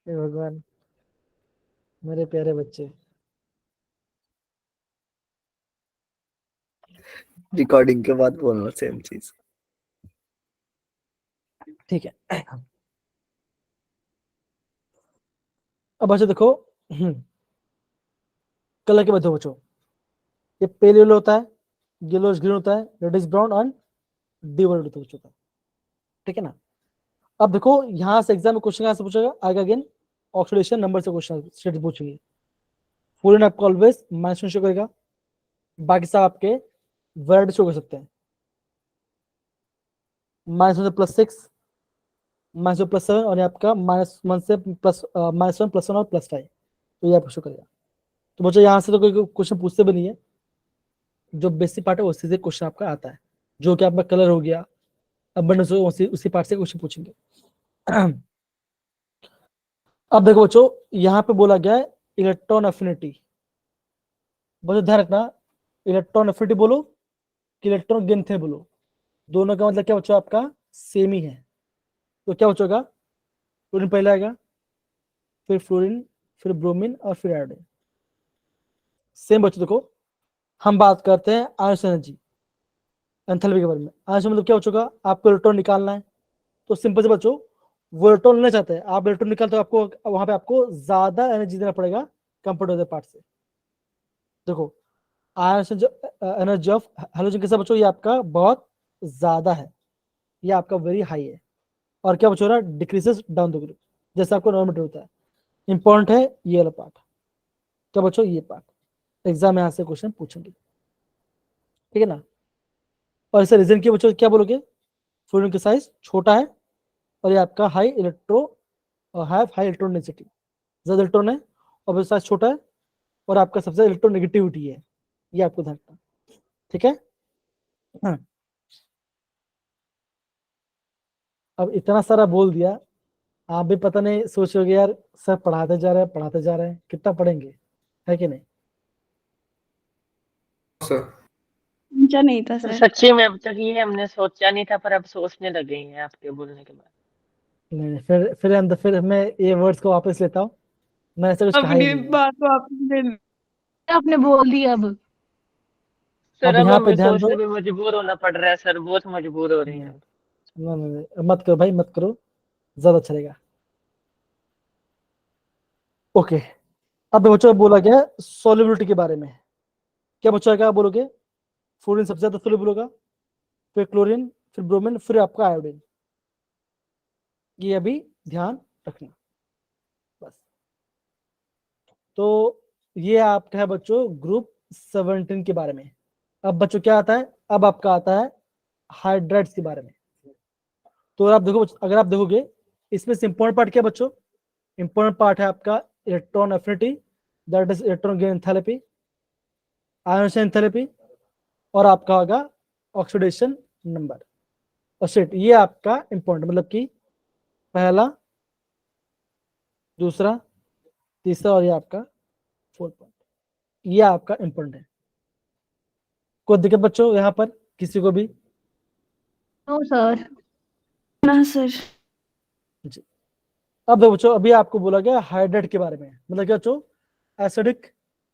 हे भगवान, मेरे प्यारे बच्चे। रिकॉर्डिंग के बाद बोलना सेम चीज। ठीक है, अब बच्चों देखो कलर के बच्चों बच्चों, ये पेल येलो होता है, येलोइश ग्रीन होता है, रेडिश ब्राउन और डीवर्ड होता है बच्चों का, ठीक है ना। अब देखो यहाँ से एग्जाम में क्वेश्चन यहाँ से पूछेगा, आगे अगेन ऑक्सीडेशन नंबर से क्वेश्चन स्टेट पूछेंगे। फुल आपको ऑलवेज माइनस शो करेगा, बाकी सब आपके वर्ड शो कर सकते हैं। -1 से +6, -2 +7 और ये आपका -1 से -1 +1 और +5, तो ये आपको शो करेगा। तो बच्चों यहाँ से तो कोई क्वेश्चन पूछते भी नहीं है, जो बेसिक पार्ट है उसी से क्वेश्चन आपका आता है, जो कि आपका कलर हो गया, अबंडेंस उसी पार्ट से क्वेश्चन पूछेंगे। अब देखो बच्चों यहाँ पे बोला गया है इलेक्ट्रॉन एफिनिटी। बच्चों ध्यान रखना, इलेक्ट्रॉन एफिनिटी बोलो कि इलेक्ट्रॉन गेंथ बोलो, दोनों का मतलब क्या बच्चों आपका सेम ही है। तो क्या बचोगा, फ्लोरीन पहले आएगा, फिर फ्लोरीन, फिर ब्रोमीन और फिर आयोडीन। सेम बच्चों देखो, हम बात करते हैं आयनिक एनर्जी एंथैल्पी के बारे में। आयनिक मतलब क्या बच्चों का, आपको इलेक्ट्रॉन निकालना है, तो सिंपल से बच्चों वो इलेक्ट्रॉन लेना चाहते हैं, आप इलेक्ट्रॉन निकालते हो, आपको वहां पे आपको ज्यादा एनर्जी देना पड़ेगा कंपेयर टू पार्ट से। देखो आयनिक एनर्जी ऑफ हेलोजन कैसा बच्चों, ये आपका बहुत ज्यादा है, ये आपका वेरी हाई है। और क्या बच्चों रहा, डिक्रीजेस डाउन द ग्रुप, जैसे आपको नॉर्मेटिव होता है। इंपॉर्टेंट है ये वाला पार्ट, क्या बच्चों ये पार्ट एग्जाम में यहाँ से क्वेश्चन पूछेंगे, ठीक है ना। और इसे रीजन के बच्चों क्या बोलोगे, फ्लोरीन की साइज छोटा है और ये आपका हाई इलेक्ट्रॉन डेंसिटी, ज्यादा इलेक्ट्रॉन है और साइज छोटा है, और आपका सबसे इलेक्ट्रॉन नेगेटिविटी है, ये आपको ध्यान रखना, ठीक है। हाँ। अब इतना सारा बोल दिया, आप भी पता नहीं सोचोगे यार सर पढ़ाते जा रहे हैं, कितना पढ़ेंगे, है कि नहीं? सोचा नहीं था सर सर। सच्ची में अब तक ये हमने सोचा नहीं था, पर अब सोचने लगे हैं आपके बोलने के बाद। नहीं फिर मैं ये वर्ड्स को वापस लेता हूँ, मैंने ऐसा कुछ कहा ही अपनी नहीं है। बात को आपने आपने बोल दिया अब। सर अब अब यहाँ पे हमें ध्यान दो, सोचने पे मजबूर होना पड़ रहा है सर, बहुत मजबूर हो रहे हैं। मत करो भाई, मत करो, ज्यादा अच्छा रहेगा। ओके, अब बच्चों बोला गया सॉल्युबिलिटी के बारे में। क्या बच्चा क्या बोलोगे? फ्लोरीन सबसे ज्यादा सोल्यूबल होगा, फिर क्लोरीन, फिर ब्रोमीन, फिर आपका आयोडीन। ये अभी ध्यान रखना बस। तो ये आपका है बच्चों ग्रुप 17 के बारे में। अब बच्चों क्या आता है? अब आपका आता है हाइड्राइड्स के बारे में। तो आप देखो, अगर आप देखोगे इसमें से इंपॉर्टेंट पार्ट क्या है बच्चों? इंपॉर्टेंट पार्ट है आपका electron affinity, that is electron gain enthalpy, ionisation enthalpy, और आपका होगा ऑक्सीडेशन नंबर और स्टेट। ये आपका इंपॉर्टेंट, मतलब कि पहला, दूसरा, तीसरा और ये आपका फोर्थ पॉइंट, ये आपका इंपॉर्टेंट है। कोई दिक्कत बच्चों यहाँ पर किसी को भी? No sir. ना सर। जी। अब देखो बच्चों, अभी आपको बोला गया हाइड्रेट के बारे में, मतलब क्या बच्चों? एसिडिक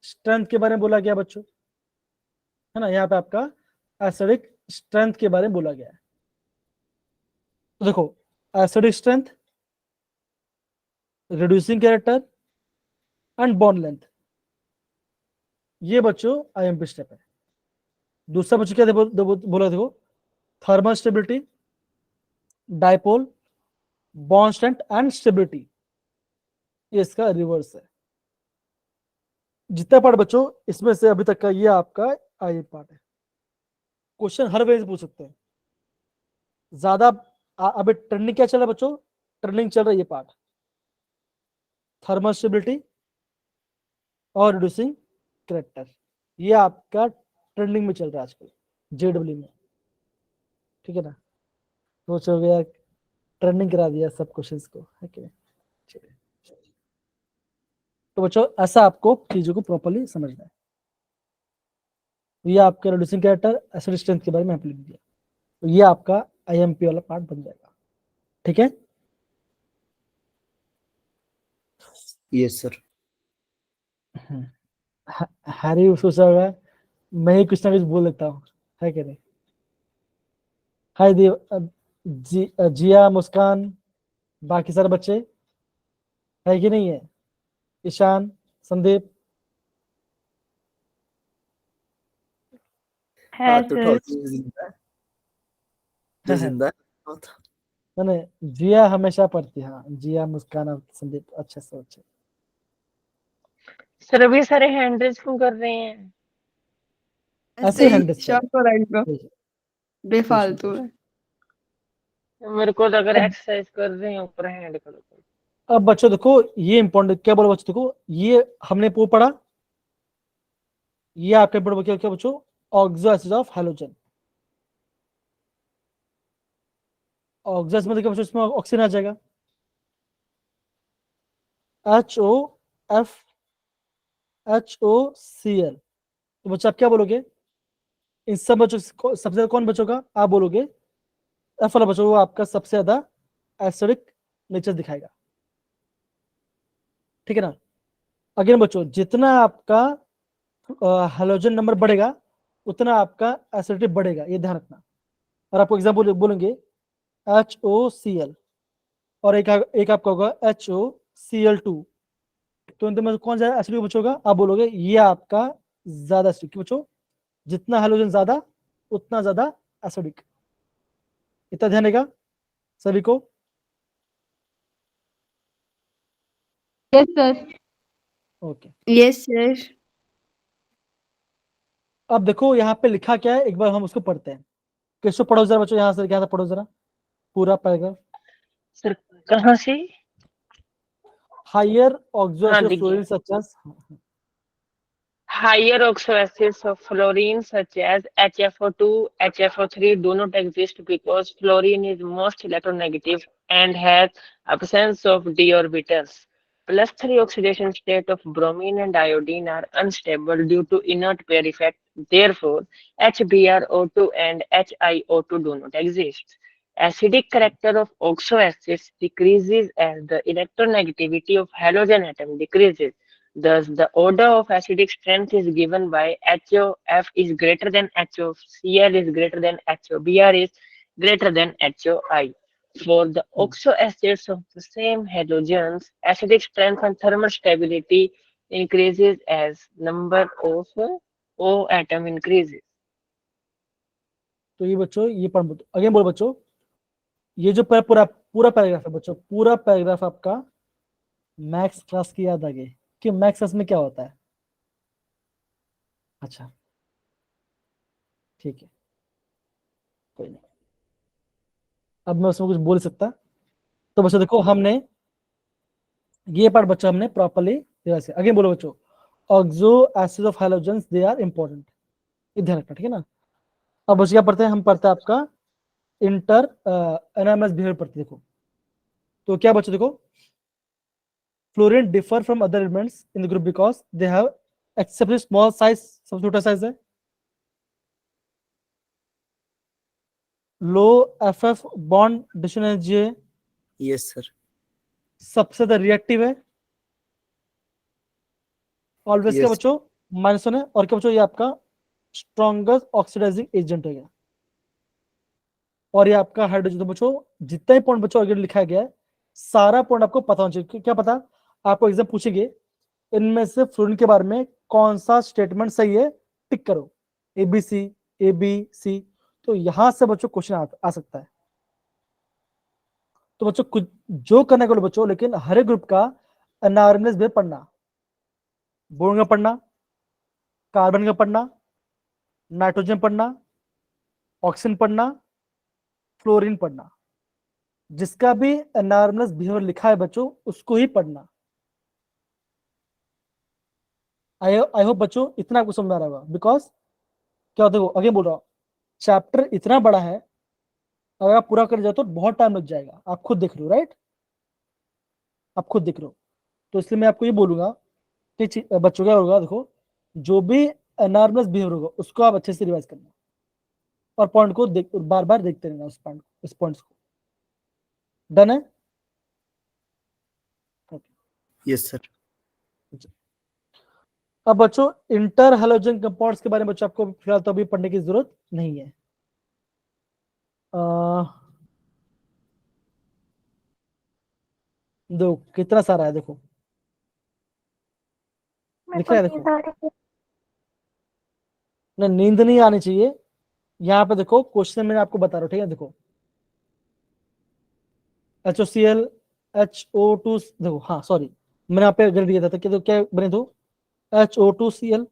स्ट्रेंथ के बारे में बोला गया बच्चों, है ना। यहाँ पे आपका एसिडिक स्ट्रेंथ के बारे में बोला गया है। तो देखो, acidic strength, reducing character and bond length, ये बच्चों आईएमपी स्टेप है। दूसरा बच्चों क्या बोला? देखो, thermal stability, dipole, bond strength and stability, ये इसका रिवर्स है। जितना पार्ट बच्चों इसमें से अभी तक का ये आपका आई पार्ट है। क्वेश्चन हर वे से पूछ सकते हैं। ज्यादा अभी ट्रेंडिंग क्या चल रहा है बच्चों? ट्रेंडिंग चल रहा है ये पार्ट, थर्मल स्टेबिलिटी और रिड्यूसिंग कैरेक्टर, ये आपका ट्रेंडिंग में चल रहा है आजकल जेडब्ल्यू में, ठीक है ना। सोचोगे यार ट्रेंडिंग करा दिया सब क्वेश्चंस को, है कि नहीं? तो बच्चों ऐसा आपको चीजों को प्रॉपर्ली समझना है। ये आपका रिड्यूसिंग कैरेक्टर, एसिड स्ट्रेंथ के बारे में आपने लिख दिया, तो ये आपका आईएमपी वाला पार्ट बन जाएगा, ठीक है। Yes sir. हैरी सोचा होगा मैं ही कुछ ना कुछ बोल देता हूँ, है कि नहीं? हाय देव, जिया, मुस्कान, बाकी सारे बच्चे है कि नहीं है? ईशान, संदीप, है हाँ तो सर। टॉपिक जिंदा है, जो जिंदा है वो था। मैंने जिया हमेशा पढ़ती है। हाँ, जिया, मुस्कान और संदीप अच्छे से अच्छे। सर अभी सारे हैंड रेज क्यों कर रहे हैं? ऐसे ऐसे ही हैंड रेस शौक हो रहा है इनको, करें। बेफालतू है। मेरे को तो अगर अब एक्सरसाइज कर रहे हैं ऊपर हैंड करो। अब बच्चों देखो, ये इंपॉर्टेंट क्या बोला बच्चों? देखो ये हमने वो पढ़ा, ये आपके पढ़ो क्या क्या बच्चों? Oxo acid of halogen. Oxo acid में देखो बच्चों, इसमें ऑक्सीजन आ जाएगा, HOFHOCl। तो बच्चा आप क्या बोलोगे? इन सब बच्चों सबसे ज्यादा कौन बचोगा? आप बोलोगे एफ वाला बच्चों, वो आपका सबसे ज्यादा एसिडिक नेचर दिखाएगा, ठीक है ना। अगेन बच्चों, जितना आपका हैलोजन नंबर बढ़ेगा उतना आपका एसिडिटी बढ़ेगा, ये ध्यान रखना। और आपको एग्जाम्पल बोलेंगे HOCl और एक आपका होगा HOCl2, तो इनमें में कौन ज्यादा एसिडिक बचोगा? आप बोलोगे ये आपका ज्यादा एसिडिक बच्चों, जितना हैलोजन ज्यादा उतना ज्यादा एसिडिक। इतना ध्यान रहेगा सभी को? Yes sir. Okay. Yes sir. अब देखो यहाँ पे लिखा क्या है, एक बार हम उसको पढ़ते हैं। कैसे पढ़ो जरा बच्चों, यहाँ से क्या था पढ़ो जरा पूरा पैराग्राफ। सर कहाँ से? हायर ऑक्सो हाँ एसिड दिख फ्लोरीन गया। Such as, Higher oxo acids of fluorine such as HFO2, HFO3 do not exist because fluorine is most electronegative and has absence of d orbitals. Plus 3 oxidation state of bromine and iodine are unstable due to inert pair effect. Therefore, HBrO2 and HiO2 do not exist. Acidic character of oxo acids decreases as the electronegativity of halogen atom decreases. Thus, the order of acidic strength is given by HOF is greater than HOCl is greater than HOBr is greater than HOI. For the oxo acids of the same halogens, acidic strength and thermal stability increases as number of O atom increases. तो ये बच्चों ये पढ़ अगेन बोलो बच्चों, ये जो पूरा पूरा पैराग्राफ है बच्चों, पूरा पैराग्राफ आपका मैथ्स क्लास की याद आ गई कि मैथ्स क्लास में क्या होता है। अच्छा ठीक है, कोई नहीं, अब मैं उसमें कुछ बोल सकता। तो बच्चों देखो हमने ये पार्ट बच्चों हमने प्रॉपर्ली रिवाइज किया। अगेन बोलो बच्चों, oxo acid of halogens they are important, ये ध्यान रखना, ठीक है ना। अब बच्चों क्या पढ़ते हैं, हम पढ़ते हैं आपका इंटर एनामस बिहेवियर पढ़ते, देखो तो क्या बच्चों देखो, fluorine differ from other elements in the group because they have exceptionally small size, सबसे छोटा साइज है, लो एफएफ बॉन्ड डिस्टेंस है, यस सर। सबसे ज्यादा रिएक्टिव है, ऑलवेज क्या Yes. बच्चों माइनस है, और क्या बच्चों ये आपका स्ट्रॉन्गेस्ट ऑक्सीडाइजिंग एजेंट है, और ये आपका हाइड्रोजन। तो बच्चों जितना ही पॉइंट बच्चों आगे लिखा गया है सारा पॉइंट आपको पता होना चाहिए। क्या पता, आपको एग्जाम पूछेंगे इनमें से फ्लोरीन के बारे में कौन सा स्टेटमेंट सही है, टिक करो ए बी सी, तो यहां से बच्चों क्वेश्चन आ सकता है। तो बच्चों कुछ जो करने को बच्चों, लेकिन हर एक ग्रुप का एनवायरमेंट भी पढ़ना, बोरोन का पढ़ना, कार्बन का पढ़ना, नाइट्रोजन पढ़ना, ऑक्सीजन पढ़ना, फ्लोरीन पढ़ना, जिसका भी एनवायरमेंट बिहेवियर लिखा है बच्चों उसको ही पढ़ना। आई होप बच्चों इतना आपको समझ आ रहा होगा, बिकॉज क्या देखो अगेन बोल रहा हूँ, चैप्टर इतना बड़ा है, अगर आप पूरा कर जाओ तो बहुत टाइम लग जाएगा, आप खुद देख रहे हो, राइट, आप खुद देख रहे हो। तो इसलिए मैं आपको ये बोलूंगा कि बच्चों क्या होगा, देखो जो भी एनवायरमेंट बिहेवियर होगा उसको आप अच्छे से रिवाइज करना, और पॉइंट को बार बार देखते रहना, उस पॉइंट्स को। डन है? Yes sir. अब बच्चों इंटर हैलोजन कंपाउंड्स के बारे में बच्चों आपको फिलहाल तो अभी पढ़ने की जरूरत नहीं है। दो कितना सारा है देखो, मेरे लिखा को है नींद देखो, आ रही है। ना नींद नहीं आनी चाहिए। यहाँ पे देखो क्वेश्चन मैंने आपको बता रहा हूँ, ठीक है, देखो HOCl HO2, देखो हाँ सॉरी मैंने यहाँ पे गलत दिया था, तो क्या बने दो HO2Cl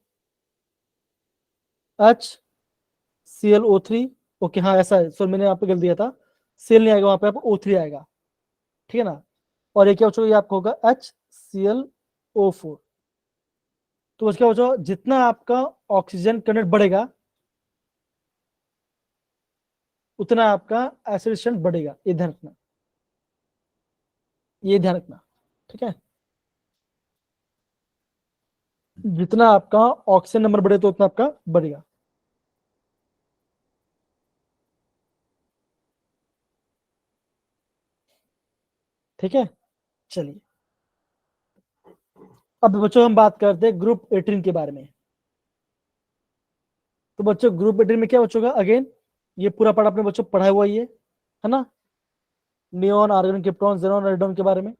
HClO3, ओके हाँ ऐसा है, सो मैंने यहाँ पे गलत दिया था, सेल नहीं आएगा वहां पे, आपको O3 आएगा, ठीक है ना। और ये क्या बच्चों, ये आपको होगा HClO4। तो उसके बच्चों जितना आपका ऑक्सीजन कंटेंट बढ़ेगा उतना आपका एसिडेशन बढ़ेगा, ये ध्यान रखना, ये ध्यान रखना, ठीक है। जितना आपका ऑक्सीजन नंबर बढ़े तो उतना आपका बढ़ेगा। ठीक है, चलिए अब बच्चों हम बात करते हैं ग्रुप 18 के बारे में। तो बच्चों ग्रुप 18 में क्या बच्चों का, अगेन ये पूरा पढ़ा आपने बच्चों पढ़ा हुआ ही है ना, neon argon krypton xenon radon के बारे में,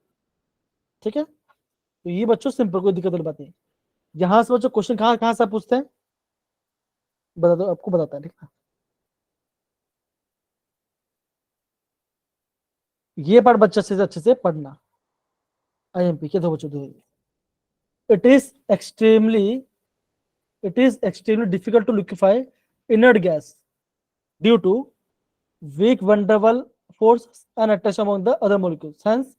ठीक है। तो ये बच्चों सिंपल, कोई दिक्कत वाली बात नहीं। यहां से बच्चों क्वेश्चन कहाँ कहाँ से पूछते हैं बता दो, आपको बताता है, ठीक है। ये पार्ट बच्चे से अच्छे से पढ़ना, IMP के दो बच्चों दो। it is extremely difficult to liquefy inert gas due to weak van der Waals force and attach among the other molecules, hence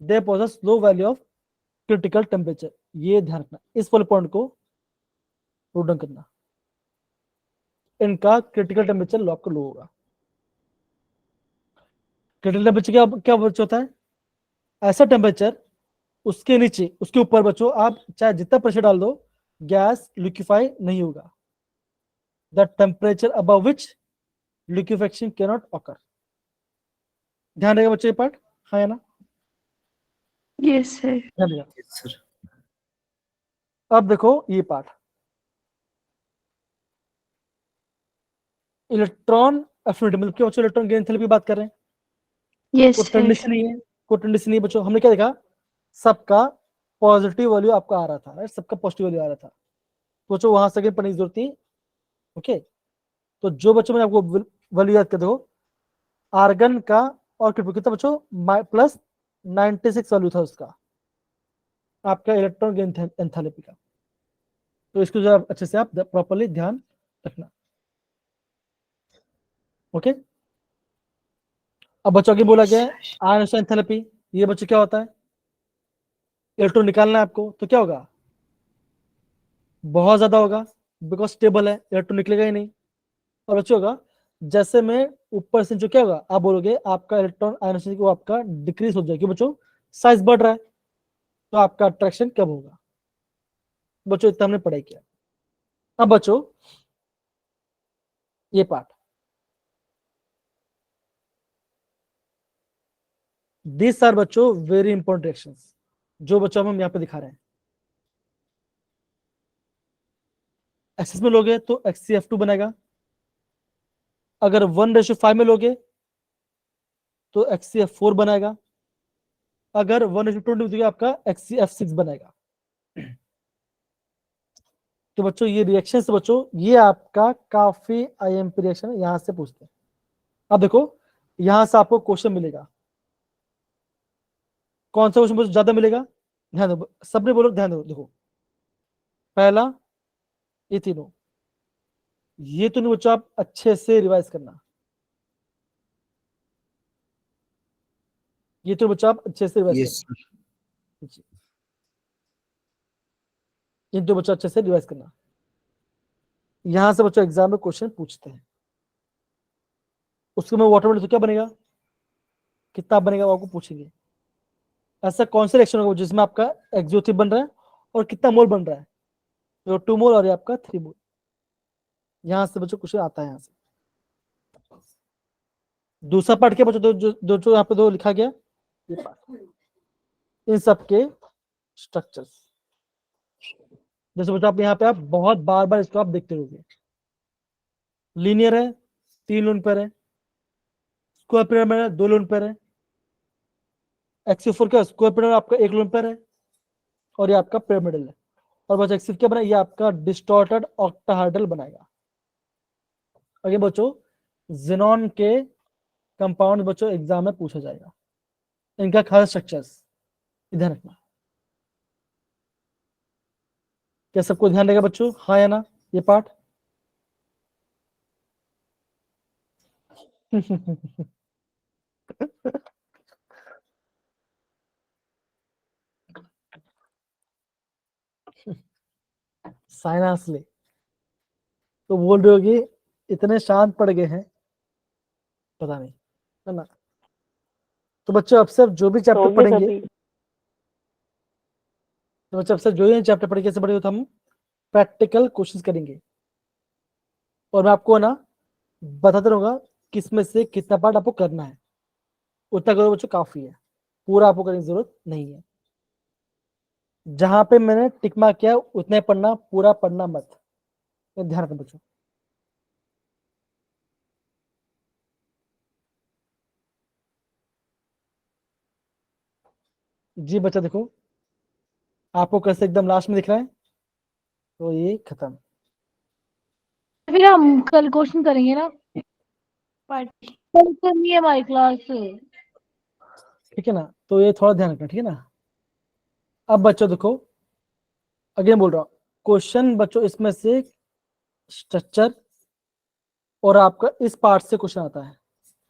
they possess low value of critical temperature। ये ध्यान रखना, इस वाले पॉइंट को नोट डाउन करना, इनका क्रिटिकल टेम्परेचर लो आपका लो होगा। क्रिटिकल टेम्परेचर क्या क्या होता है, ऐसा टेम्परेचर उसके नीचे उसके ऊपर बच्चों आप चाहे जितना प्रेशर डाल दो गैस लिक्विफाई नहीं होगा, the temperature above which liquefaction can not occur. ध्यान रहेगा बच्चों ये पार्ट, हाँ है ना, यस सर। ध्यान रहेगा। Yes sir. अब देखो ये पार्ट, इलेक्ट्रॉन एफिनिटी, मतलब क्या बच्चों इलेक्ट्रॉन गेन थेरेपी की बात कर रहे हैं, यस कोई सर। कंडीशन नहीं है, कोई कंडीशन नहीं है बच्चों। हमने क्या देखा, सबका पॉजिटिव वैल्यू आपका आ रहा था, राइट, सबका पॉजिटिव वैल्यू आ रहा था। तो बच्चों वहां सेकंड पढ़ने की जरूरत नहीं। ओके, तो जो बच्चों मैंने आपको वैल्यू याद कर दो, आर्गन का और कितना बच्चों प्लस 96 वैल्यू था उसका आपका इलेक्ट्रॉन एंथैल्पी का। तो इसको जो अच्छे से आप प्रॉपर्ली ध्यान रखना। ओके, अब बच्चों की बोला गया है आयन एंथैल्पी, ये बच्चों क्या होता है, इलेक्ट्रॉन निकालना है आपको, तो क्या होगा, बहुत ज्यादा होगा बिकॉज स्टेबल है, इलेक्ट्रॉन निकलेगा ही नहीं। और बच्चों होगा जैसे में ऊपर से जो क्या होगा, आप बोलोगे आपका इलेक्ट्रॉन आयन को आपका डिक्रीज हो जाएगा, बच्चों साइज बढ़ रहा है, तो आपका अट्रैक्शन कम होगा। बच्चों इतना हमने पढ़ाई किया। अब बच्चों ये पार्ट, दिस आर बच्चों वेरी इंपॉर्टेंट रिएक्शंस जो बच्चों हम यहाँ पे दिखा रहे हैं। एक्सेस में लोगे तो HCF2 बनेगा, अगर 1:5 में लोगे तो HCF4 बनेगा, अगर 1:20 में दोगे आपका HCF6 बनेगा। तो बच्चों ये रिएक्शन से बच्चों ये आपका काफी IMP रिएक्शन है, यहां से पूछते हैं। अब देखो यहां से आपको क्वेश्चन मिलेगा, कौन सा क्वेश्चन ज्यादा मिलेगा, ध्यान दो सबने बोलो, ध्यान दो। देखो पहला ये तीनों, ये तो नहीं बच्चों आप अच्छे से रिवाइज करना, ये तो बच्चों आप अच्छे से रिवाइज यस करना, इन तो बच्चों अच्छे से रिवाइज करना। यहां से बच्चों एग्जाम में क्वेश्चन पूछते हैं। उसके में वाटर तो क्या बनेगा, कितना बनेगा वो आपको पूछेंगे। ऐसा कौन सा रिएक्शन होगा जिसमें आपका एक्सो3 बन रहा है और कितना मोल बन रहा है, तो 2 मोल और ये आपका 3 मोल। यहां से बच्चों क्वेश्चन आता है। यहां से दूसरा पार्ट क्या बच्चों, जो यहाँ पे दो लिखा गया, ये पार्ट, इन सब के स्ट्रक्चर्स। जैसे बच्चों आप यहाँ पे आप बहुत बार बार इसको आप देखते रहोगे, लीनियर है 3 लोन पेयर है, स्क्वायर पिरामिड है 2 लोन पेयर है, एक्सियो4 का स्क्वायर पिरामिड आपका 1 लोन पेयर है, और ये आपका पिरामिडल है। और बच्चों एक्सिव क्या बना, ये आपका डिस्टॉर्टेड ऑक्टाहाइड्रल बनाएगा। अगे बच्चों जेनॉन के कंपाउंड बच्चों एग्जाम में पूछा जाएगा, इनका खास स्ट्रक्चर्स ध्यान रखना। क्या सबको ध्यान रहेगा बच्चों, हाँ या ना, ये पार्ट? साइनास ले तो बोल रहे होगी इतने शांत पड़ गए हैं, पता नहीं, है ना। तो बच्चों अब से जो भी चैप्टर होंगे पढ़ेंगे, सभी। तो बच्चों अब से जो भी चैप्टर पढ़ेंगे कैसे पढ़ेंगे, तो हम प्रैक्टिकल कोशिश करेंगे, और मैं आपको ना बताते रहूंगा किसमें से कितना पार्ट आपको करना है। उतना करो बच्चों काफी है, पूरा आपको करने की जरूरत नहीं है। जहां पे मैंने टिक मार्क किया उतना ही पढ़ना, पूरा पढ़ना मत, ये ध्यान रखना बच्चों। जी बच्चा देखो, आपको कैसे एकदम लास्ट में दिख रहा है, तो ये खत्म। फिर हम कल क्वेश्चन करेंगे ना, कल करनी है हमारी क्लास। ठीक है ना, तो ये थोड़ा ध्यान रखना, ठीक है ना। अब बच्चों देखो, अगेन बोल रहा हूँ, क्वेश्चन बच्चों इसमें से स्ट्रक्चर और आपका इस पार्ट से क्वेश्चन आता है।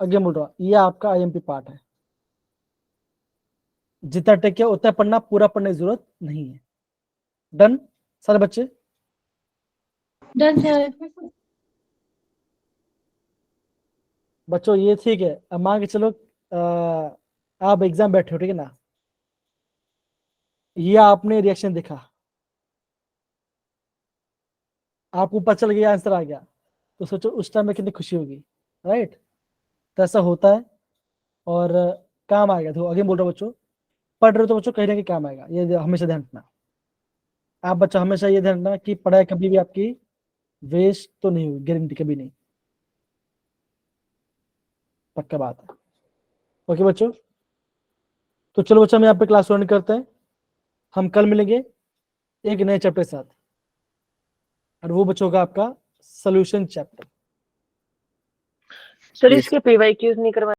अगेन बोल रहा हूँ, ये आपका IMP पार्ट है, जितना टेक किया उतना पढ़ना, पूरा पढ़ने की जरूरत नहीं है। डन सारे बच्चे? Done sir. बच्चों ये ठीक है, अब मान के चलो आप एग्जाम बैठे हो, ठीक है ना, ये आपने रिएक्शन देखा, आपको पता चल गया आंसर आ गया, तो सोचो उस टाइम में कितनी खुशी होगी, राइट। तो ऐसा होता है, और काम आएगा। तो आगे बोल रहा हूं बच्चों, पढ़ रहे हो तो बच्चों कहीं ना कहीं काम आएगा, ये हमेशा ध्यान रखना। आप बच्चों हमेशा ये ध्यान रखना कि पढ़ाई कभी भी आपकी वेस्ट तो नहीं होगी, गारंटी कभी नहीं, पक्का बात है। ओके बच्चों, तो चलो बच्चों हम यहाँ पे क्लास रन करते हैं, हम कल मिलेंगे एक नए चैप्टर के साथ। और वो बच्चों का आपका सोल्यूशन चैप्टर। सर इसके PYQs नहीं करवाए